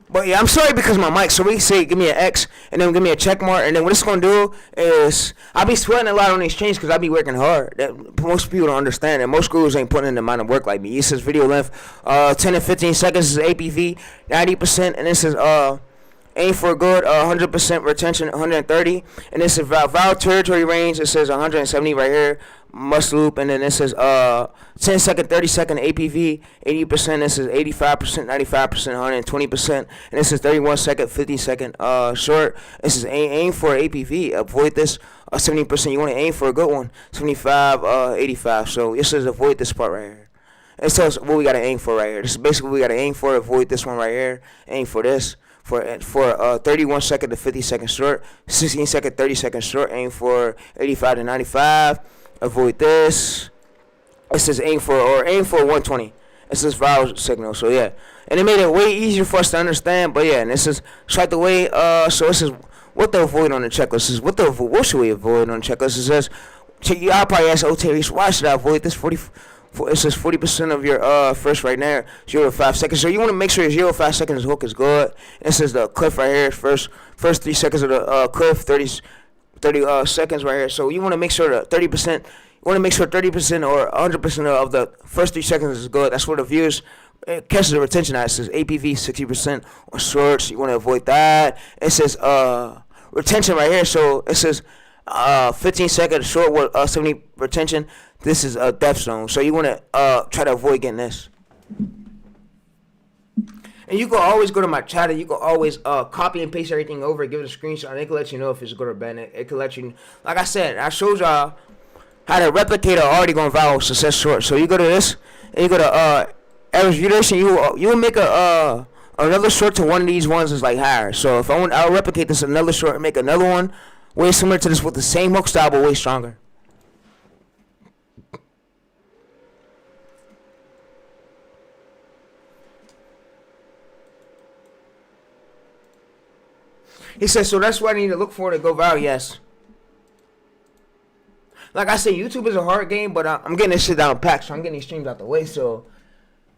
But yeah, I'm sorry because my mic. So we say give me an X and then give me a check mark. And then what it's going to do is I'll be sweating a lot on these chains because I be working hard. That most people don't understand. And most gurus ain't putting in the amount of work like me. It says video length 10 and 15 seconds is APV 90%. And this is aim for good 100% retention 130. And this is viral territory range. It says 170 right here. Must loop, and then it says 10 second, 30 second APV, 80%. This is 85%, 95%, 120%, and this is 31 second, 50 second short. This is aim for APV. Avoid this 70%. You want to aim for a good one, 75, 85. So this says avoid this part right here. It says what we gotta aim for right here. This is basically what we gotta aim for. Avoid this one right here. Aim for this. For 31 second to 50 second short, 16 second, 30 second short. Aim for 85 to 95. Avoid this. It says aim for 120. It says viral signal. So yeah, and it made it way easier for us to understand. But yeah, and this is swipe away. So this is what to avoid on the checklist. This is what should we avoid on the checklist. It says y'all probably ask, oh TayReese, why should I avoid this? It says 40% of your first right now, 0 to 5 seconds. So you want to make sure your 0 to 5 seconds hook is good. And it says the cliff right here, first 3 seconds of the cliff, 30 seconds right here. So you want to make sure that 30%, you want to make sure 30% or 100% of the first 3 seconds is good. That's where the views catches the retention at. It says APV 60% on shorts. You want to avoid that. It says retention right here. So it says 15 second short with 70 retention. This is a death zone. So you want to try to avoid getting this. And you can always go to my chat and you can always copy and paste everything over, give it a screenshot, and it can let you know if it's good or bad. It can let you, like I said, I showed y'all how to replicate an already going viral success short. So you go to this, and you go to average view duration, you will make another short to one of these ones is like higher. So if I'll replicate this another short and make another one way similar to this with the same hook style but way stronger. He said, so that's what I need to look for to go viral. Yes. Like I said, YouTube is a hard game, but I'm getting this shit down packed, so I'm getting these streams out the way. So,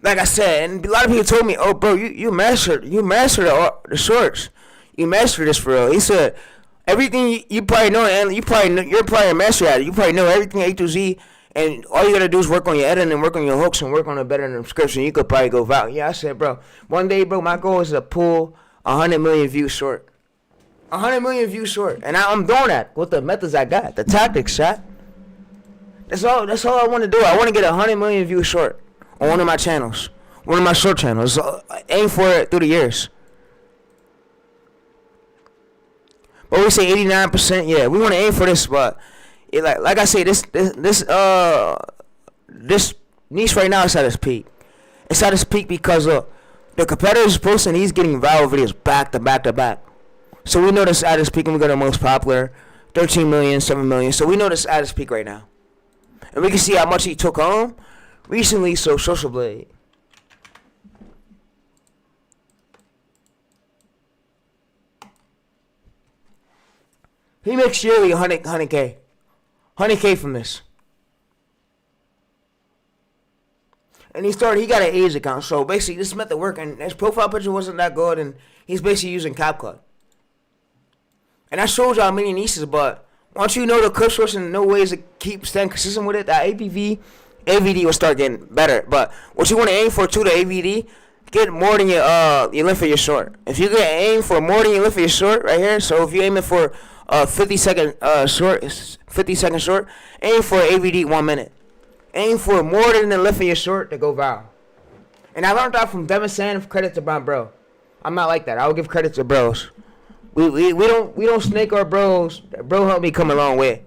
like I said, and a lot of people told me, "Oh, bro, you mastered the shorts. You mastered this for real." He said, everything you probably know, and you're probably a master at it. You probably know everything A to Z, and all you gotta do is work on your editing, and work on your hooks, and work on a better description. You could probably go viral. Yeah, I said, bro, one day, bro, my goal is to pull 100 million views short. 100 million views short, and I'm doing that with the methods I got, the tactics, chat. That's all I want to do. I want to get 100 million views short on one of my channels, one of my short channels. So aim for it through the years. But we say 89%. Yeah, we want to aim for this, but like I say, this niche right now is at its peak. It's at its peak because the competitor's posting, he's getting viral videos back to back to back. So we know this at its peak, and we got the most popular, 13 million, 7 million. So we know this at its peak right now. And we can see how much he took home recently, so Social Blade. He makes yearly 100K. 100K from this. And he got an age account. So basically, this method worked, and his profile picture wasn't that good, and he's basically using CapCut. And I showed y'all many niches, but once you know the clip source and know ways to keep staying consistent with it, that AVD will start getting better. But what you want to aim for too, the AVD, get more than your length of your short. If you get aim for more than your length of your short right here, so if you're aiming for 50-second short, aim for AVD 1 minute. Aim for more than the length of your short to go viral. And I learned that from Devin Sand. Credit to my bro. I'm not like that. I will give credit to bros. We don't snake our bros. That bro helped me come a long way.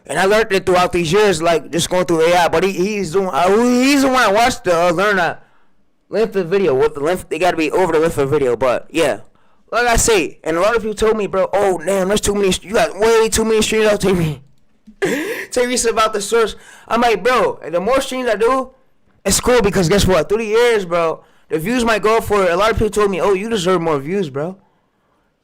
And I learned it throughout these years, like just going through AI. But he's the one I watched to learn that length of video. What the length, they gotta be over the length of video. But yeah, like I say, and a lot of people told me, bro, oh damn, there's too many. You got way too many streams out, TayReese. TayReese about the source. I'm like, bro, the more streams I do, it's cool because guess what? Through the years, bro, the views might go for. A lot of people told me, oh, you deserve more views, bro.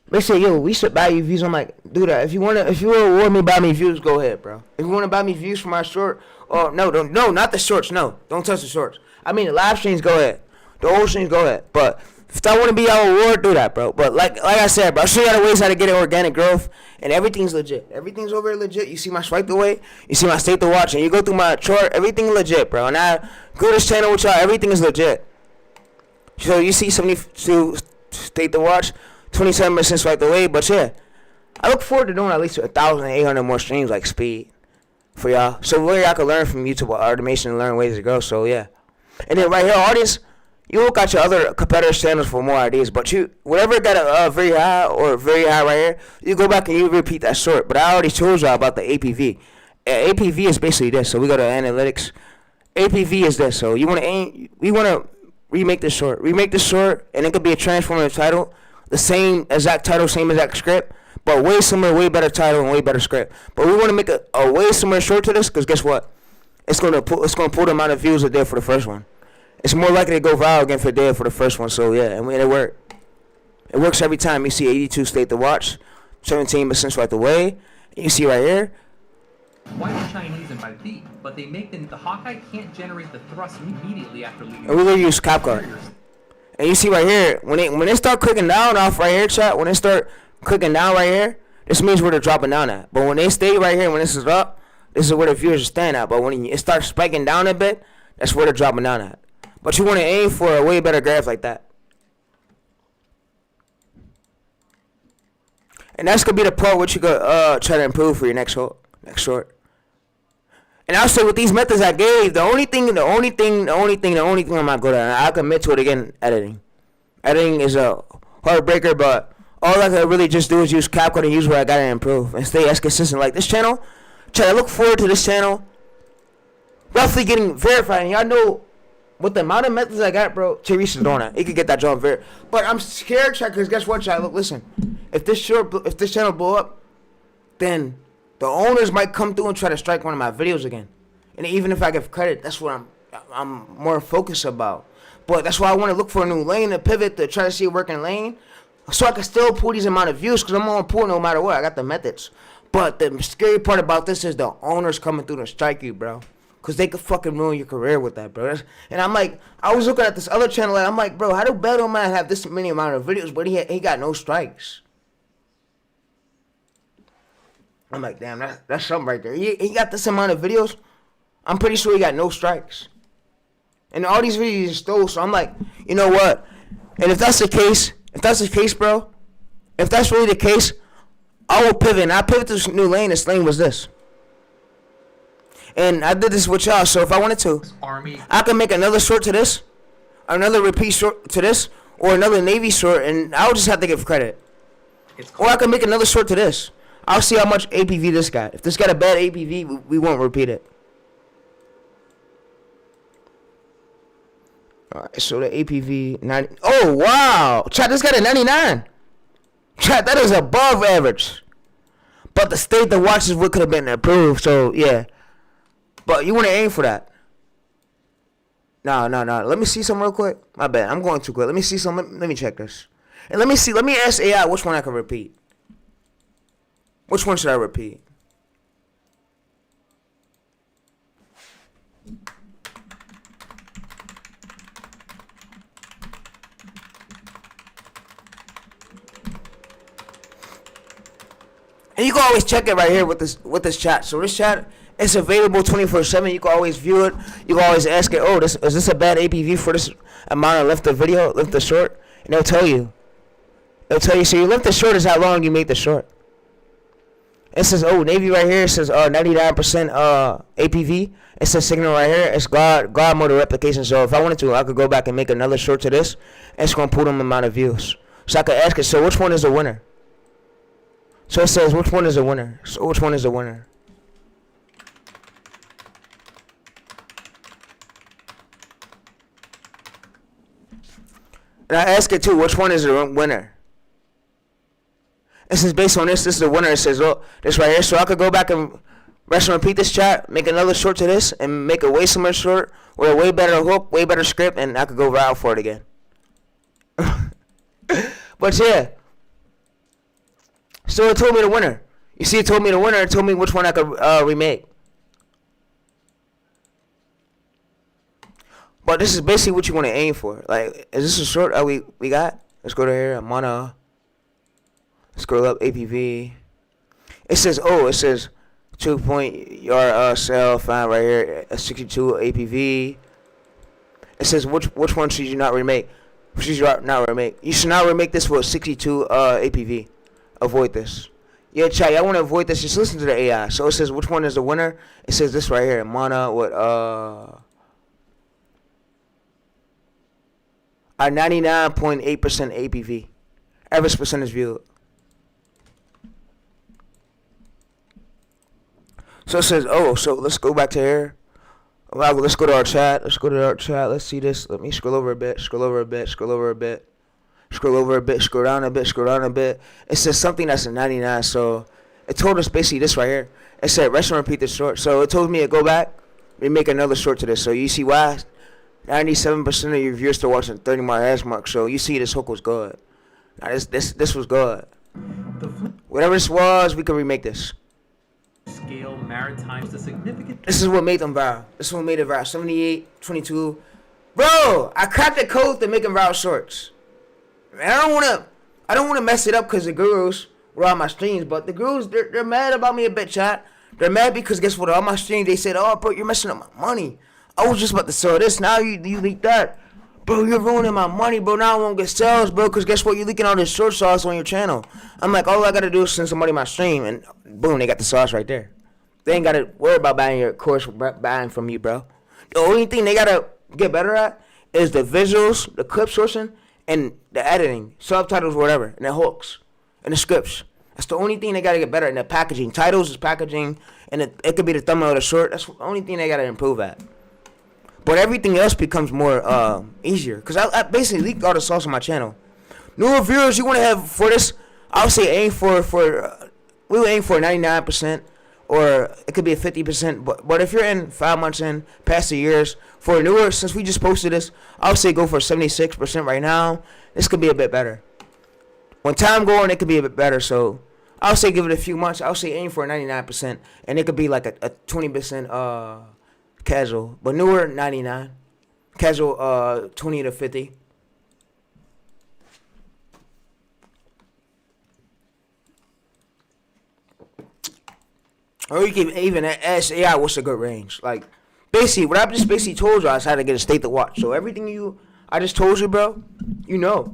They say, yo, we should buy you views. I'm like, do that. If you want to award me, buy me views, go ahead, bro. If you want to buy me views for my short, or no, not the shorts, no. Don't touch the shorts. I mean, the live streams, go ahead. The old streams, go ahead. But if I want to be our award, do that, bro. But like I said, bro, I'll show you the ways how to get organic growth, and everything's legit. Everything's over legit. You see my swipe away, you see my state to watch, and you go through my chart, everything legit, bro. And I go to this channel with y'all, everything is legit. So you see 72 state to watch, 27% swipe away, but yeah, I look forward to doing at least 1,800 more streams like speed for y'all. So where y'all can learn from YouTube automation and learn ways to go. So yeah, and then right here, audience, you look at your other competitors' channels for more ideas. But you, whatever got a very high or very high right here, you go back and you repeat that short. But I already told y'all about the APV. APV is basically this. So we go to analytics. APV is this. So you want to aim. We want to remake this short. Remake this short, and it could be a transformative title. The same exact title, same exact script, but way similar, way better title, and way better script. But we want to make a way similar short to this, because guess what? It's gonna pull the amount of views it did for the first one. It's more likely to go viral again if it did for the first one. So yeah, and it worked. It works every time. You see 82 state to watch, 17% swipe away. You see right here. Why the Chinese and by the, but they make the Hawkeye can't generate the thrust immediately after leaving. And we're gonna use CapCut. And you see right here, when they start clicking down off right here, chat, when they start clicking down right here, this means where they're dropping down at. But when they stay right here, when this is up, this is where the viewers are staying at. But when it starts spiking down a bit, that's where they're dropping down at. But you want to aim for a way better graph like that. And that's going to be the part which you could try to improve for your next short. And I'll say with these methods I gave, the only thing I'm not good at, I'll commit to it again, editing. Editing is a heartbreaker, but all I can really just do is use CapCut and use what I gotta improve and stay as consistent. Like this channel, I look forward to this channel roughly getting verified. And y'all know with the amount of methods I got, bro, TayReese is doing that. He could get that job verified. But I'm scared, because guess what, y'all? Look, listen. If this channel blow up, then the owners might come through and try to strike one of my videos again. And even if I give credit, that's what I'm more focused about. But that's why I want to look for a new lane to pivot to try to see a working lane, so I can still pull these amount of views, because I'm gonna pull no matter what. I got the methods. But the scary part about this is the owners coming through to strike you, bro. Because they could fucking ruin your career with that, bro. And I'm like, I was looking at this other channel, and I'm like, bro, how do Beto Man have this many amount of videos, but he got no strikes? I'm like, damn, that's something right there. He got this amount of videos. I'm pretty sure he got no strikes. And all these videos he stole, so I'm like, you know what? And if that's the case, bro, if that's really the case, I will pivot. And I pivot to this new lane. This lane was this. And I did this with y'all, so if I wanted to, I can make another short to this, another repeat short to this, or another Navy short, and I'll just have to give credit. Or I can make another short to this. I'll see how much APV this got. If this got a bad APV, we won't repeat it. Alright, so the APV 90. Oh wow, chat, this got a 99. Chat, that is above average. But the state that watches what could have been improved. So yeah, but you want to aim for that. No. Let me see some real quick. My bad, I'm going too quick. Let me see some. Let me check this. And let me see. Let me ask AI which one I can repeat. Which one should I repeat? And you can always check it right here with this chat. So this chat is available 24/7. You can always view it. You can always ask it, oh, is this a bad APV for this amount of length of video, length of short? And it'll tell you. So your length of short is how long you make the short. It says, oh, Navy right here. It says 99% APV. It says signal right here. It's God mode of replication. So if I wanted to, I could go back and make another short to this. And it's going to pull them amount of views. So I could ask it, so which one is the winner? So it says, which one is the winner? So which one is the winner? And I ask it too, which one is the winner? It says based on this is the winner. It says, oh, this right here. So I could go back and rest and repeat this chat, make another short to this, and make a way similar short with a way better hook, way better script, and I could go viral for it again. But yeah. So it told me the winner. You see, it told me the winner. It told me which one I could remake. But this is basically what you want to aim for. Like, is this a short we got? Let's go to here. I'm on a... Scroll up APV. It says 2 point yard sell found right here at 62 APV. It says which one should you not remake? You should not remake this with 62 APV. Avoid this. Yeah, chat, I want to avoid this. Just listen to the AI. So it says which one is the winner. It says this right here. Mana with a 99.8% APV. Average percentage viewed. So it says, oh, so let's go back to here. Well, let's go to our chat. Let's see this. Let me scroll over a bit. Scroll down a bit. It says something that's a 99. So it told us basically this right here. It said rest and repeat this short. So it told me to go back and make another short to this. So you see why 97% of your viewers still watching 30 more hash marks. So you see this hook was good. Now this was good. Whatever this was, we could remake this. Scale maritimes the significant. This is what made them viral. This is what made it viral. 78, 22. Bro, I cracked the code to make them viral shorts. And I don't wanna mess it up because the gurus were on my streams, but the gurus they're mad about me a bit, chat. They're mad because guess what? On my stream they said, oh bro, you're messing up my money. I was just about to sell this, now you leak that. Bro, you're ruining my money, bro. Now I won't get sales, bro, because guess what? You're leaking all this short sauce on your channel. I'm like, all I got to do is send somebody my stream, and boom, they got the sauce right there. They ain't gotta worry about buying your course, buying from you, bro. The only thing they gotta get better at is the visuals, the clip sourcing, and the editing, subtitles, whatever, and the hooks, and the scripts. That's the only thing they gotta get better at. And the packaging, titles is packaging, and it could be the thumbnail of the short. That's the only thing they gotta improve at. But everything else becomes more easier. Cause I basically leaked all the sauce on my channel. New reviewers you want to have for this, I would say aim for we would aim for 99%, or it could be a 50%. But if you're in 5 months in, past the years, for newer, since we just posted this, I would say go for 76% right now. This could be a bit better. When time go on, it could be a bit better. So I would say give it a few months. I would say aim for 99%, and it could be like a 20% casual, but newer 99, casual 20 to 50. Or you can even ask AI what's a good range. Like basically, what I just basically told you is how to get a state to watch. So everything I just told you, bro, you know.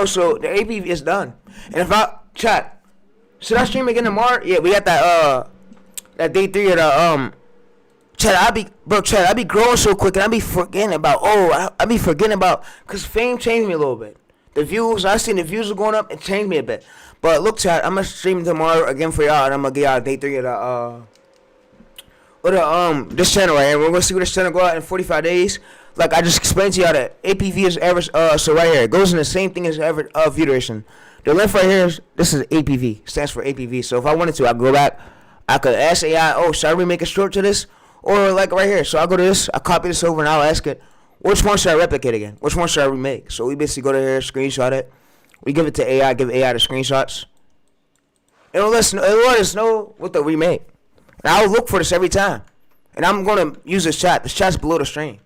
So the APV is done. And if chat, should I stream again tomorrow? Yeah, we got that day 3 of the Chad, I be growing so quick, and I be forgetting about, cause fame changed me a little bit. The views, I seen the views are going up, it changed me a bit. But look, Chad, I'm gonna stream tomorrow again for y'all, and I'm gonna get y'all day 3 of this channel right here. We're gonna see where this channel go out in 45 days. Like I just explained to y'all, that APV is average, so right here, it goes in the same thing as average view duration. The length right here this is APV, stands for APV. So if I wanted to, I go back, I could ask AI, should I remake a short to this? Or like right here, so I'll go to this, I copy this over, and I'll ask it, which one should I replicate again? Which one should I remake? So we basically go to here, screenshot it. We give it to AI, give AI the screenshots. It'll let us know what to remake. And I'll look for this every time. And I'm going to use this chat. This chat's below the stream.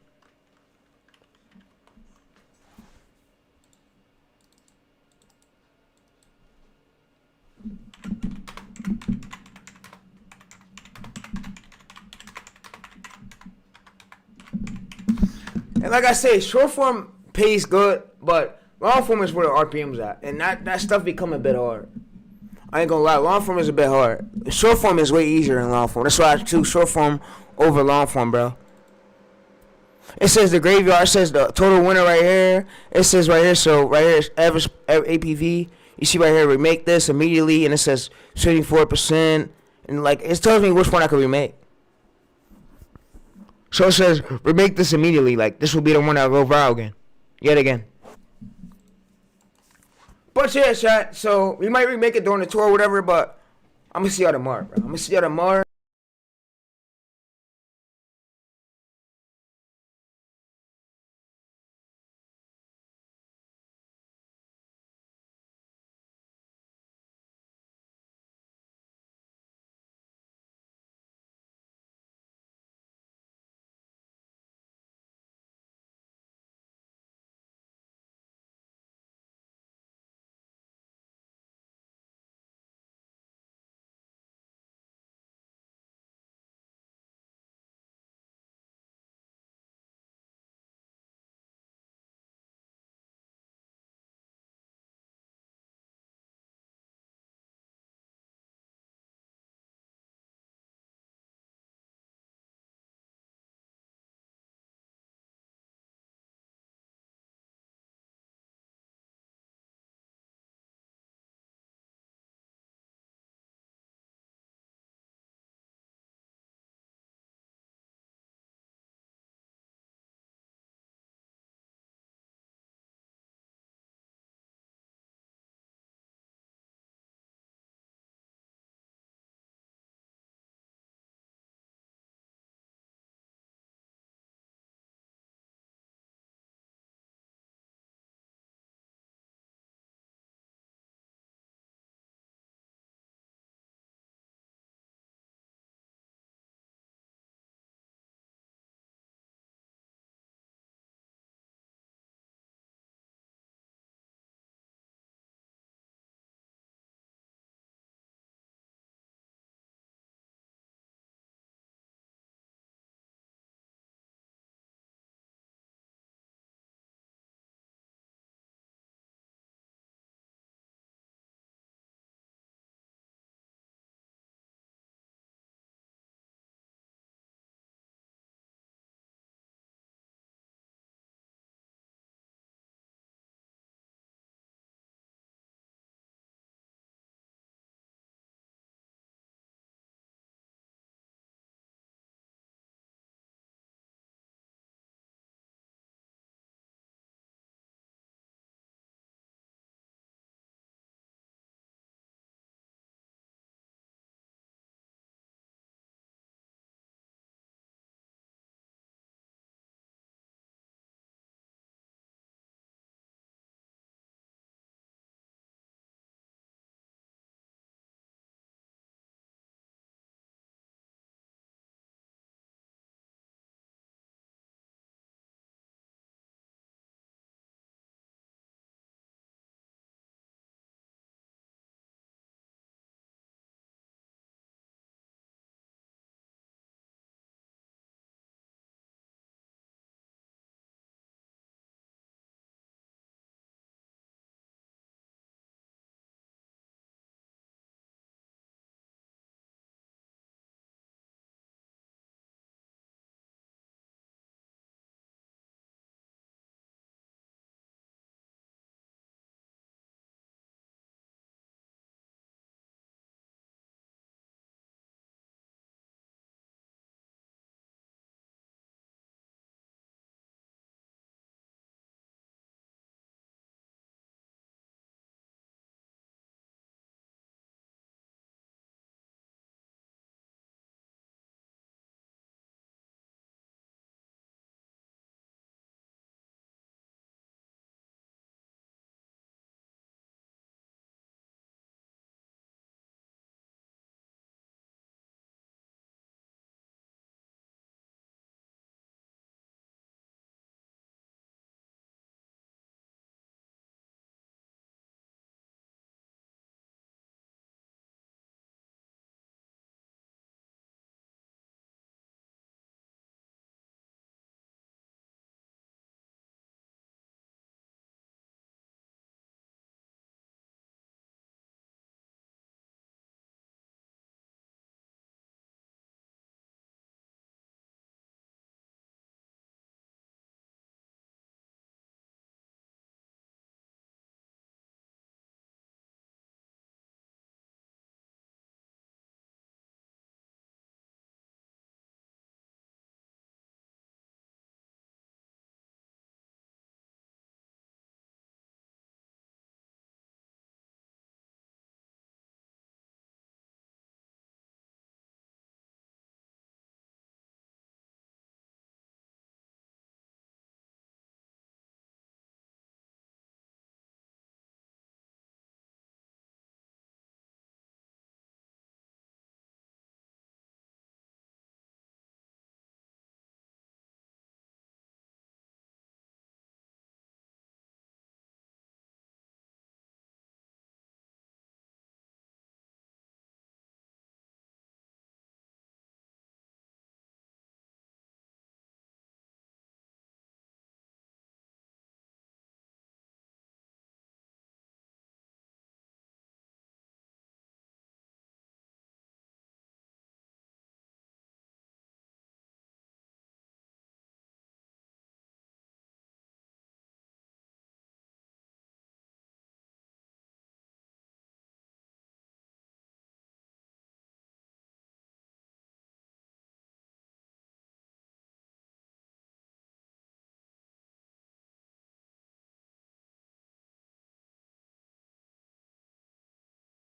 And like I say, short form pays good, but long form is where the RPM's at. And that stuff become a bit hard. I ain't gonna lie, long form is a bit hard. Short form is way easier than long form. That's why I choose short form over long form, bro. It says the graveyard, it says the total winner right here. It says right here, so right here is average APV. You see right here, remake this immediately, and it says 74%. And like, it tells me which one I can remake. So it says, remake this immediately. Like, this will be the one that'll go viral again. Yet again. But yeah, chat. So, we might remake it during the tour or whatever, but I'm going to see y'all tomorrow, bro. I'm going to see y'all tomorrow.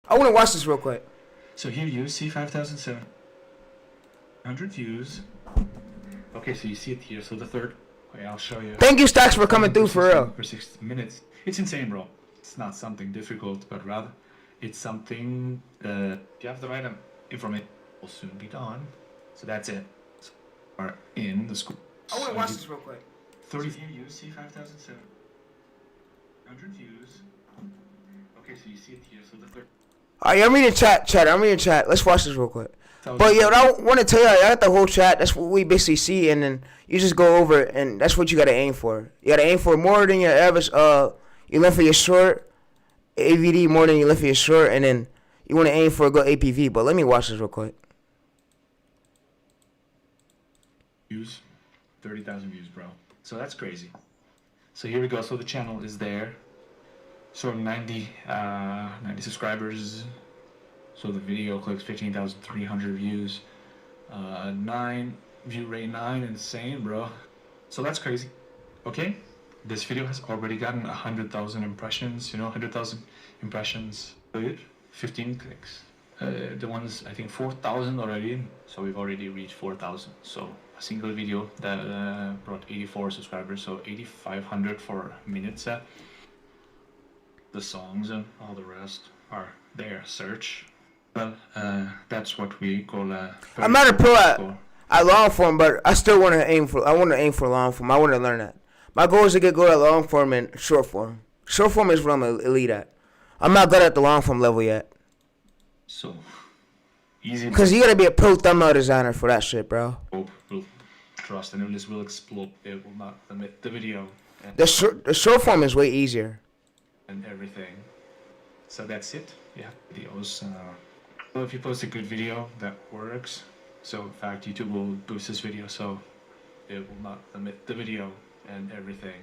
I want to watch this real quick. So here you see 5,700 views. Okay, so you see it here. So the third. Okay, I'll show you. Thank you, Stacks, for coming through for real. For 60 minutes. It's insane, bro. It's not something difficult, but rather it's something if you have the right information, it will soon be done. So that's it. So are in the school. I want to watch this real quick. 30 views, see 5,700 views. Okay, so you see it here. So the third. Alright, I'm reading chat. I'm reading chat. Let's watch this real quick. But yeah, what I want to tell you, I got the whole chat. That's what we basically see, and then you just go over it, and that's what you gotta aim for. You gotta aim for more than your average. You left for your short AVD, more than you left for your short, and then you want to aim for a good APV. But let me watch this real quick. Views, 30,000 views, bro. So that's crazy. So here we go. So the channel is there. So 90 subscribers. So the video clicks 15,300 views. 9 view rate 9, insane, bro. So that's crazy. Okay, this video has already gotten 100,000 impressions. 100,000 impressions. 15 clicks. The ones I think 4,000 already. So we've already reached 4,000. So a single video that brought 84 subscribers. So 8,500 for minutes. The songs and all the rest are there. Search. Well, that's what we call I'm not a pro at long form, but I still want to aim for. I want to aim for long form. I want to learn that. My goal is to get good at long form and short form. Short form is what I'm elite at. I'm not good at the long form level yet. So easy. Because you gotta be a pro thumbnail designer for that shit, bro. Hope will trust and this will explode. It will not limit the video. The short form is way easier. And everything. So that's it. Yeah, videos. Well, if you post a good video that works, so in fact YouTube will boost this video, so it will not limit the video and everything.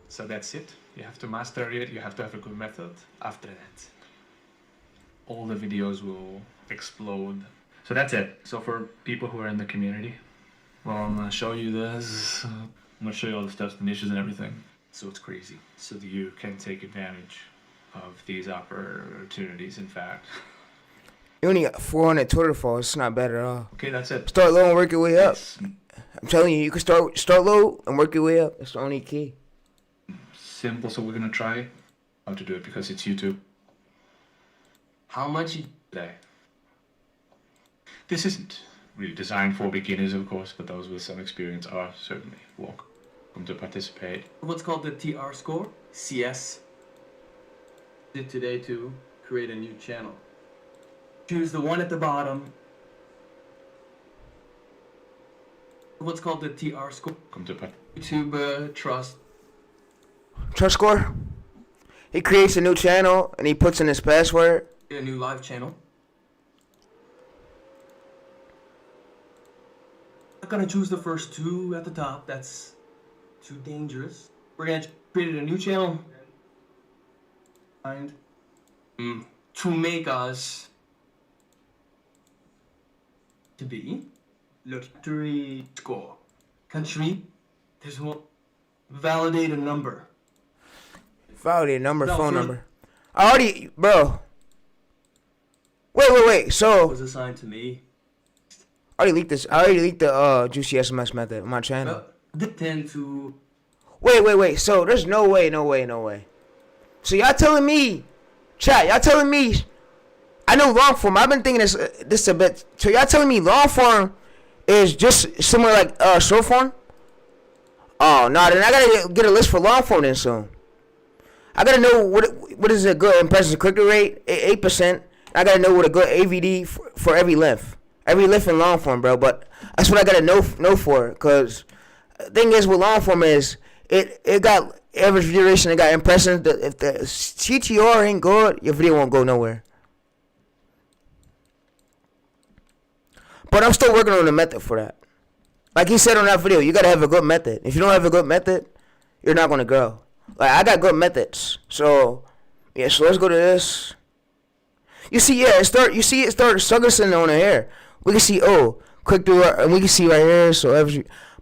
So that's it. You have to master it. You have to have a good method. After that, all the videos will explode. So that's it. So for people who are in the community, well, I'm gonna show you this. I'm gonna show you all the steps, the niches, and everything. So it's crazy. So that you can take advantage of these opportunities. In fact. You only got 400 Twitter followers. It's not bad at all. Okay, that's it. Start low and work your way up. It's I'm telling you, you can start low and work your way up. That's the only key. simple, so we're gonna try how to do it because it's YouTube. How much today? This isn't really designed for beginners, of course, but those with some experience are certainly welcome to participate. What's called the TR score, CS. Did today to create a new channel. Choose the one at the bottom. What's called the TR score. Welcome to YouTube trust. Trust score. He creates a new channel and he puts in his password. A new live channel. I'm gonna choose the first two at the top. That's too dangerous. We're gonna create a new channel. And to make us to be lottery score country. There's one validate a number. Validate number, No, phone for- number. I already, bro. Wait. So Was assigned to me. I already leaked this. I already leaked the juicy SMS method on my channel. They tend to. Wait. So there's no way. So y'all telling me, chat? Y'all telling me? I know long form. I've been thinking this a bit. So y'all telling me long form is just similar like short form? Oh no, then I gotta get a list for long form then soon. I gotta know what is a good impressions click-through rate, 8%. I gotta know what a good AVD for every length in long form, bro. But that's what I gotta know for, cause the thing is with long form is it got average view duration, it got impressions. If the CTR ain't good, your video won't go nowhere. But I'm still working on the method for that. Like he said on that video, you gotta have a good method. If you don't have a good method, you're not gonna grow. Like I got good methods. So yeah, so let's go to this. You see, yeah, it start suggering on the hair. We can see click through and we can see right here, so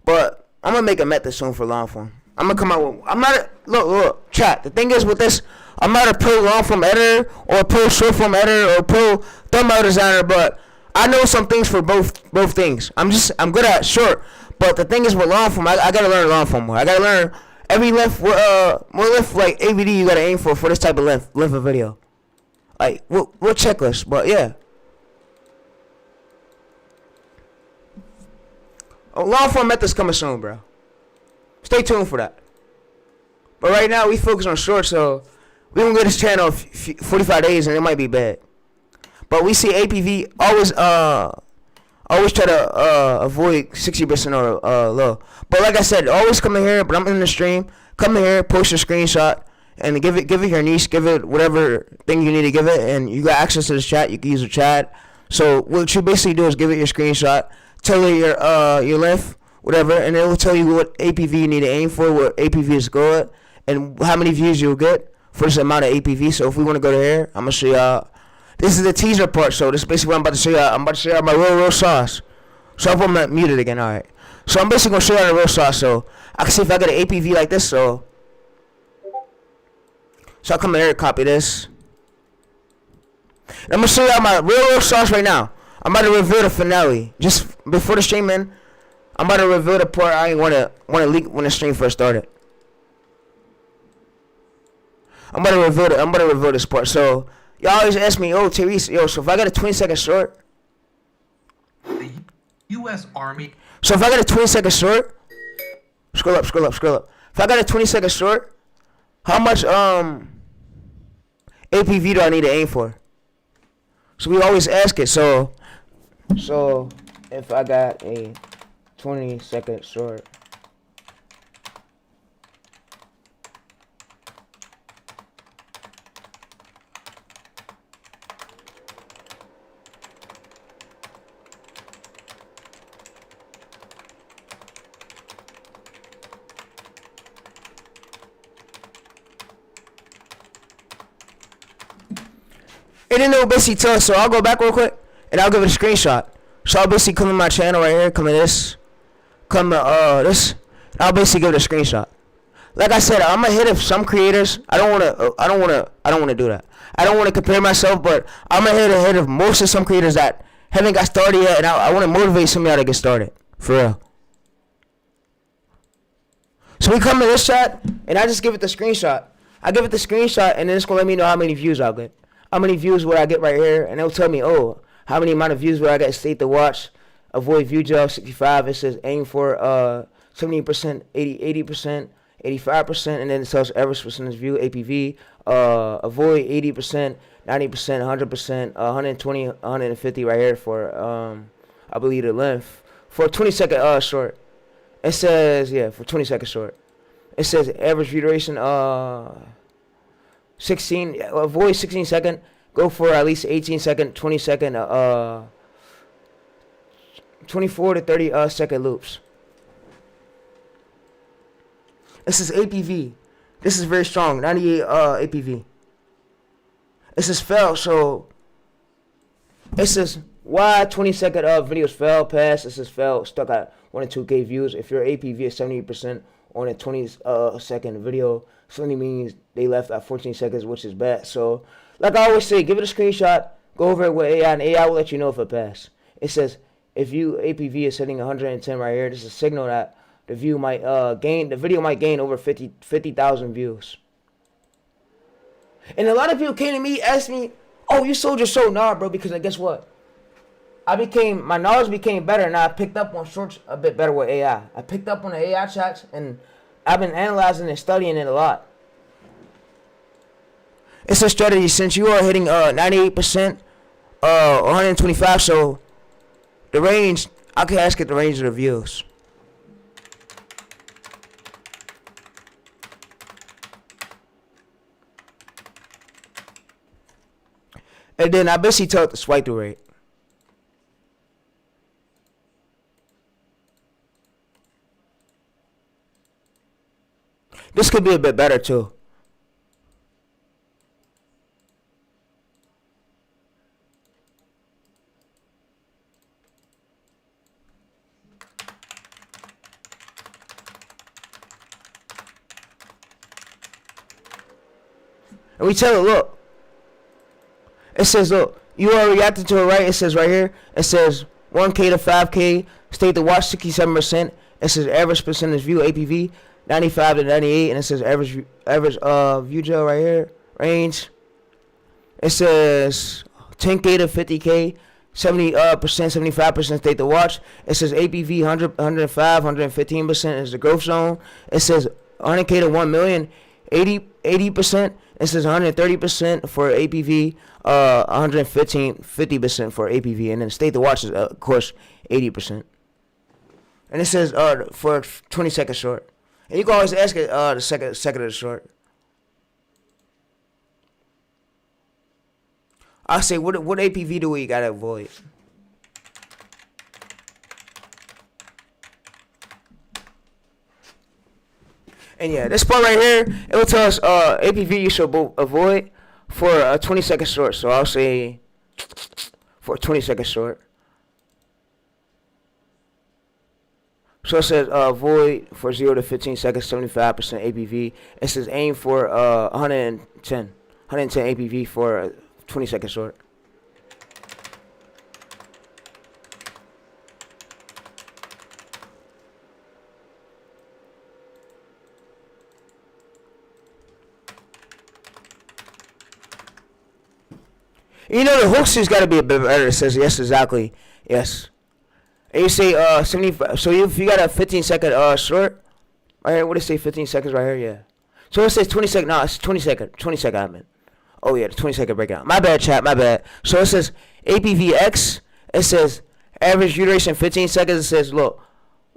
but I'm gonna make a method soon for long form. I'm gonna come out with look, chat. The thing is with this I'm not a pro long form editor or a pro short form editor or a pro thumbnail designer, but I know some things for both things. I'm good at short, but the thing is with long form, I gotta learn long form more. I gotta learn every length. What length like AVD you gotta aim for this type of length of video. Like what checklist? But yeah. Oh, long form methods coming soon, bro. Stay tuned for that. But right now we focus on short, so we gonna get this channel 45 days and it might be bad. But we see APV always try to avoid 60% or low. But like I said, always come in here. But I'm in the stream. Come in here, post your screenshot, and give it your niche, give it whatever thing you need to give it, and you got access to this chat. You can use the chat. So what you basically do is give it your screenshot, tell it your length, whatever, and it will tell you what APV you need to aim for, what APV is good, and how many views you'll get for this amount of APV. So if we want to go to here, I'm gonna show y'all. This is the teaser part. So this is basically what I'm about to show y'all. I'm about to show y'all my real sauce. So I'll put my muted again. All right. So I'm basically gonna show y'all the real sauce. So I can see if I get an APV like this. So I'll come in here and copy this. And I'm gonna show y'all my real sauce right now. I'm about to reveal the finale. Just before the stream, man. I'm about to reveal the part I ain't wanna leak when the stream first started. I'm about to reveal this part. So y'all always ask me, oh TayReese, yo, so if I got a 20-second short, The U.S. Army. so if I got a 20-second short, scroll up. If I got a 20-second short, how much APV do I need to aim for? So we always ask it. So if I got a 20-second short, it didn't know basically tell us, so I'll go back real quick and I'll give it a screenshot. So I'll basically come in my channel right here, come in this, this, and I'll basically give it a screenshot. Like I said, I'm ahead of some creators. I don't wanna do that. I don't wanna compare myself, but I'm ahead of most of some creators that haven't got started yet, and I wanna motivate some of y'all to get started. For real. So we come in this chat and I just give it the screenshot. I give it the screenshot and then it's gonna let me know how many views I'll get. How many views would I get right here? And it'll tell me, oh, how many amount of views would I get? State to watch. Avoid view gel 65. It says aim for 70%, 80%, 85%, and then it tells average percentage view APV. Avoid 80%, 90%, 100%, 120, 150 right here for I believe the length for a 20-second short. It says for 20-second short. It says average view duration 16. Avoid 16 second. Go for at least 18 second, 20 second, 24 to 30 second loops. This is APV. This is very strong. 98 APV. This is fail. So it says why 20-second videos fail pass. This is fail stuck at 1 and 2K views. If your APV is 70% on a 20-second video, certainly means they left at 14 seconds, which is bad. So, like I always say, give it a screenshot, go over it with AI, and AI will let you know if it passed. It says if you APV is hitting 110 right here, this is a signal that the video might gain over 50,000 views. And a lot of people came to me, asked me, "Oh, you sold your soul?" Nah, bro, because guess what? My knowledge became better, and I picked up on shorts a bit better with AI. I picked up on the AI chats, and I've been analyzing and studying it a lot. It's a strategy since you are hitting 98%, 125. So the range, I can ask it the range of the views. And then I basically tell it the swipe through rate. This could be a bit better too. And we tell it, look. It says, look, you are reacting to it, right? It says right here. It says 1K to 5K. State to watch 67%. It says average percentage view APV 95 to 98, and it says average view gel right here range. It says 10K to 50K, 70% 75% state to watch. It says APV 100 105 115% is the growth zone. It says 100K to 1 million 80%. It says 130% for APV, 50% for APV, and then state to watch is of course 80%. And it says for 20 seconds short. And you can always ask it the second of the short. I say what APV do we gotta avoid? And yeah, this part right here, it will tell us APV you should avoid for a 20 second short. So I'll say for a 20 second short. So it says avoid for 0 to 15 seconds, 75% APV. It says aim for 110 APV for a 20 second short. You know the hooks has got to be a bit better. It says yes, exactly, yes. And you say 75. So if you got a 15 second short, right here, what does it say? 15 seconds right here, yeah. So it says 20 second. No, it's 20 second. 20 second. I meant. Oh yeah, the 20 second breakout. My bad, chat. My bad. So it says APVX. It says average view duration 15 seconds. It says look,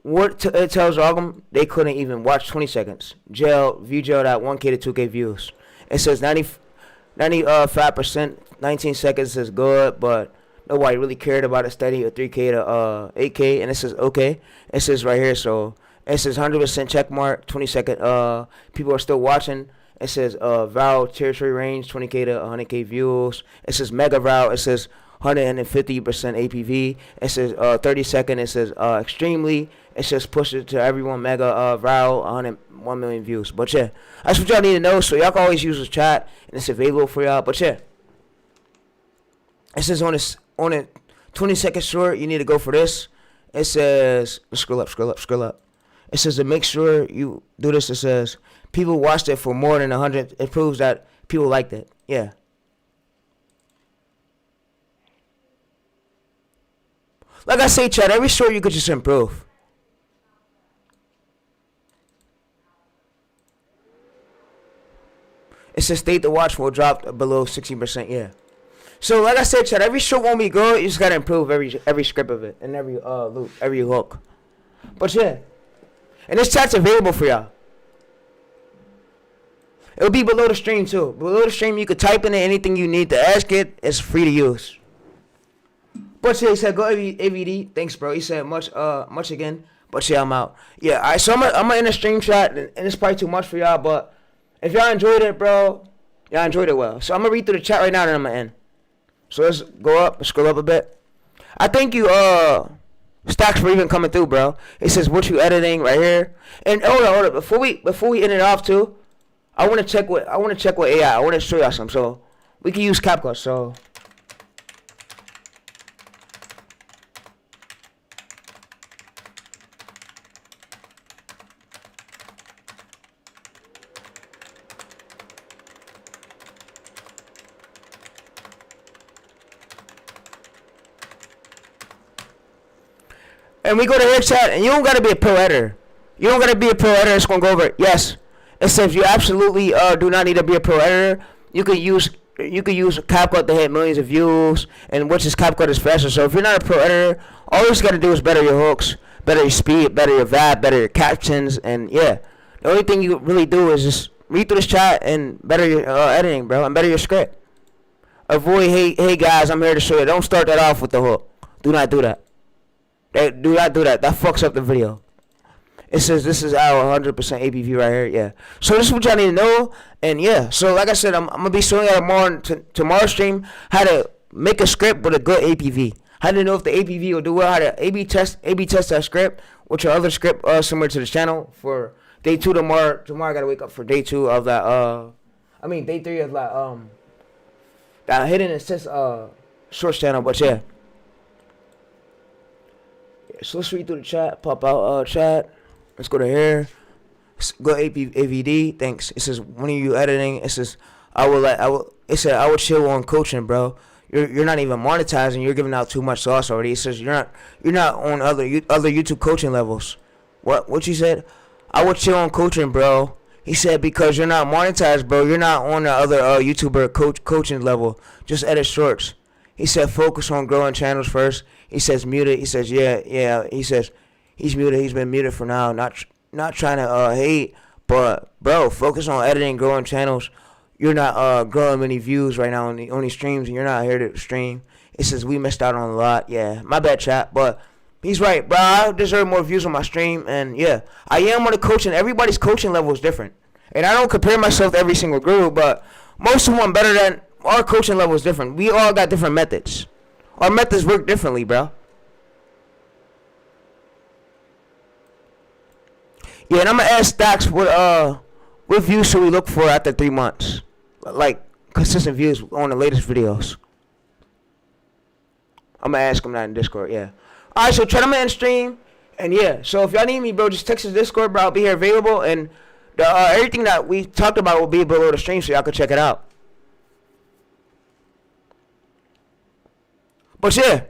what it tells all of them they couldn't even watch 20 seconds. View gel at 1K to 2K views. It says 95%. 19 seconds says good, but nobody really cared about it steady or 3K to 8K, and it says okay. It says right here, so it says 100% check mark, 20 second, people are still watching. It says viral territory range, 20K to 100K views. It says mega viral, it says 150% APV. It says 30 second, it says extremely. It says push it to everyone, mega viral, 1 million views. But yeah, that's what y'all need to know, so y'all can always use this chat, and it's available for y'all, but yeah. It says on a 20 second short, you need to go for this. It says, scroll up. It says to make sure you do this. It says people watched it for more than 100. It proves that people liked it. Yeah. Like I say, chat, every short you could just improve. It says state to watch will drop below 16%. Yeah. So like I said, chat, every short won't be good. You just gotta improve every script of it and every loop, every hook. But yeah, and this chat's available for y'all. It'll be below the stream too. Below the stream, you could type in it, anything you need to ask it. It's free to use. But yeah, he said go AVD. Thanks, bro. He said much again. But yeah, I'm out. Yeah, alright. So I'm gonna end the stream chat, and it's probably too much for y'all. But if y'all enjoyed it, bro, y'all enjoyed it well. So I'm gonna read through the chat right now, and I'm gonna end. So let's go up, scroll up a bit. I thank you, Stacks, for even coming through, bro. It says what you editing right here. And hold on. Before we end it off too, I wanna check with AI. I wanna show y'all some. So we can use CapCut. So and we go to here, chat, and you don't gotta be a pro editor. You don't gotta be a pro editor. It's gonna go over it. Yes, it says you absolutely do not need to be a pro editor. You could use CapCut to hit millions of views, and which is CapCut is faster. So if you're not a pro editor, all you just gotta do is better your hooks, better your speed, better your VAP, better your captions, and yeah, the only thing you really do is just read through this chat and better your editing, bro, and better your script. Avoid hey guys, I'm here to show you. Don't start that off with the hook. Do not do that. Do not do that. That fucks up the video. It says this is our 100% APV right here. Yeah. So this is what y'all need to know. And yeah. So like I said, I'm gonna be showing y'all tomorrow's stream how to make a script with a good APV. How to know if the APV will do well. How to A/B test that script with your other script similar to this channel for day 2 tomorrow. Tomorrow I gotta wake up for day 2 of that I mean, day 3 of like that hidden assist shorts channel. But yeah. So let's read through the chat. Pop out chat. Let's go to here. Go AVD. Thanks. It says, when are you editing? It says, it said, I would chill on coaching, bro. You're not even monetizing. You're giving out too much sauce already. It says you're not on other YouTube coaching levels. What you said? I would chill on coaching, bro. He said, because you're not monetized, bro. You're not on the other YouTuber coaching level. Just edit shorts. He said, focus on growing channels first. He says muted. He says, yeah. He says he's muted. He's been muted for now. Not trying to hate, but bro, focus on editing, growing channels. You're not growing many views right now on the streams, and you're not here to stream. It says we missed out on a lot. Yeah, my bad, chat, but he's right, bro. I deserve more views on my stream, and yeah, I am on the coaching. Everybody's coaching level is different, and I don't compare myself to every single group, but most of them better than our coaching level is different. We all got different methods. Our methods work differently, bro. Yeah, and I'm gonna ask Stacks what views should we look for after 3 months, like consistent views on the latest videos. I'm gonna ask him that in Discord. Yeah. All right, so try to end stream, and yeah. So if y'all need me, bro, just text us Discord, bro. I'll be here available, and everything that we talked about will be below the stream, so y'all can check it out. But yeah.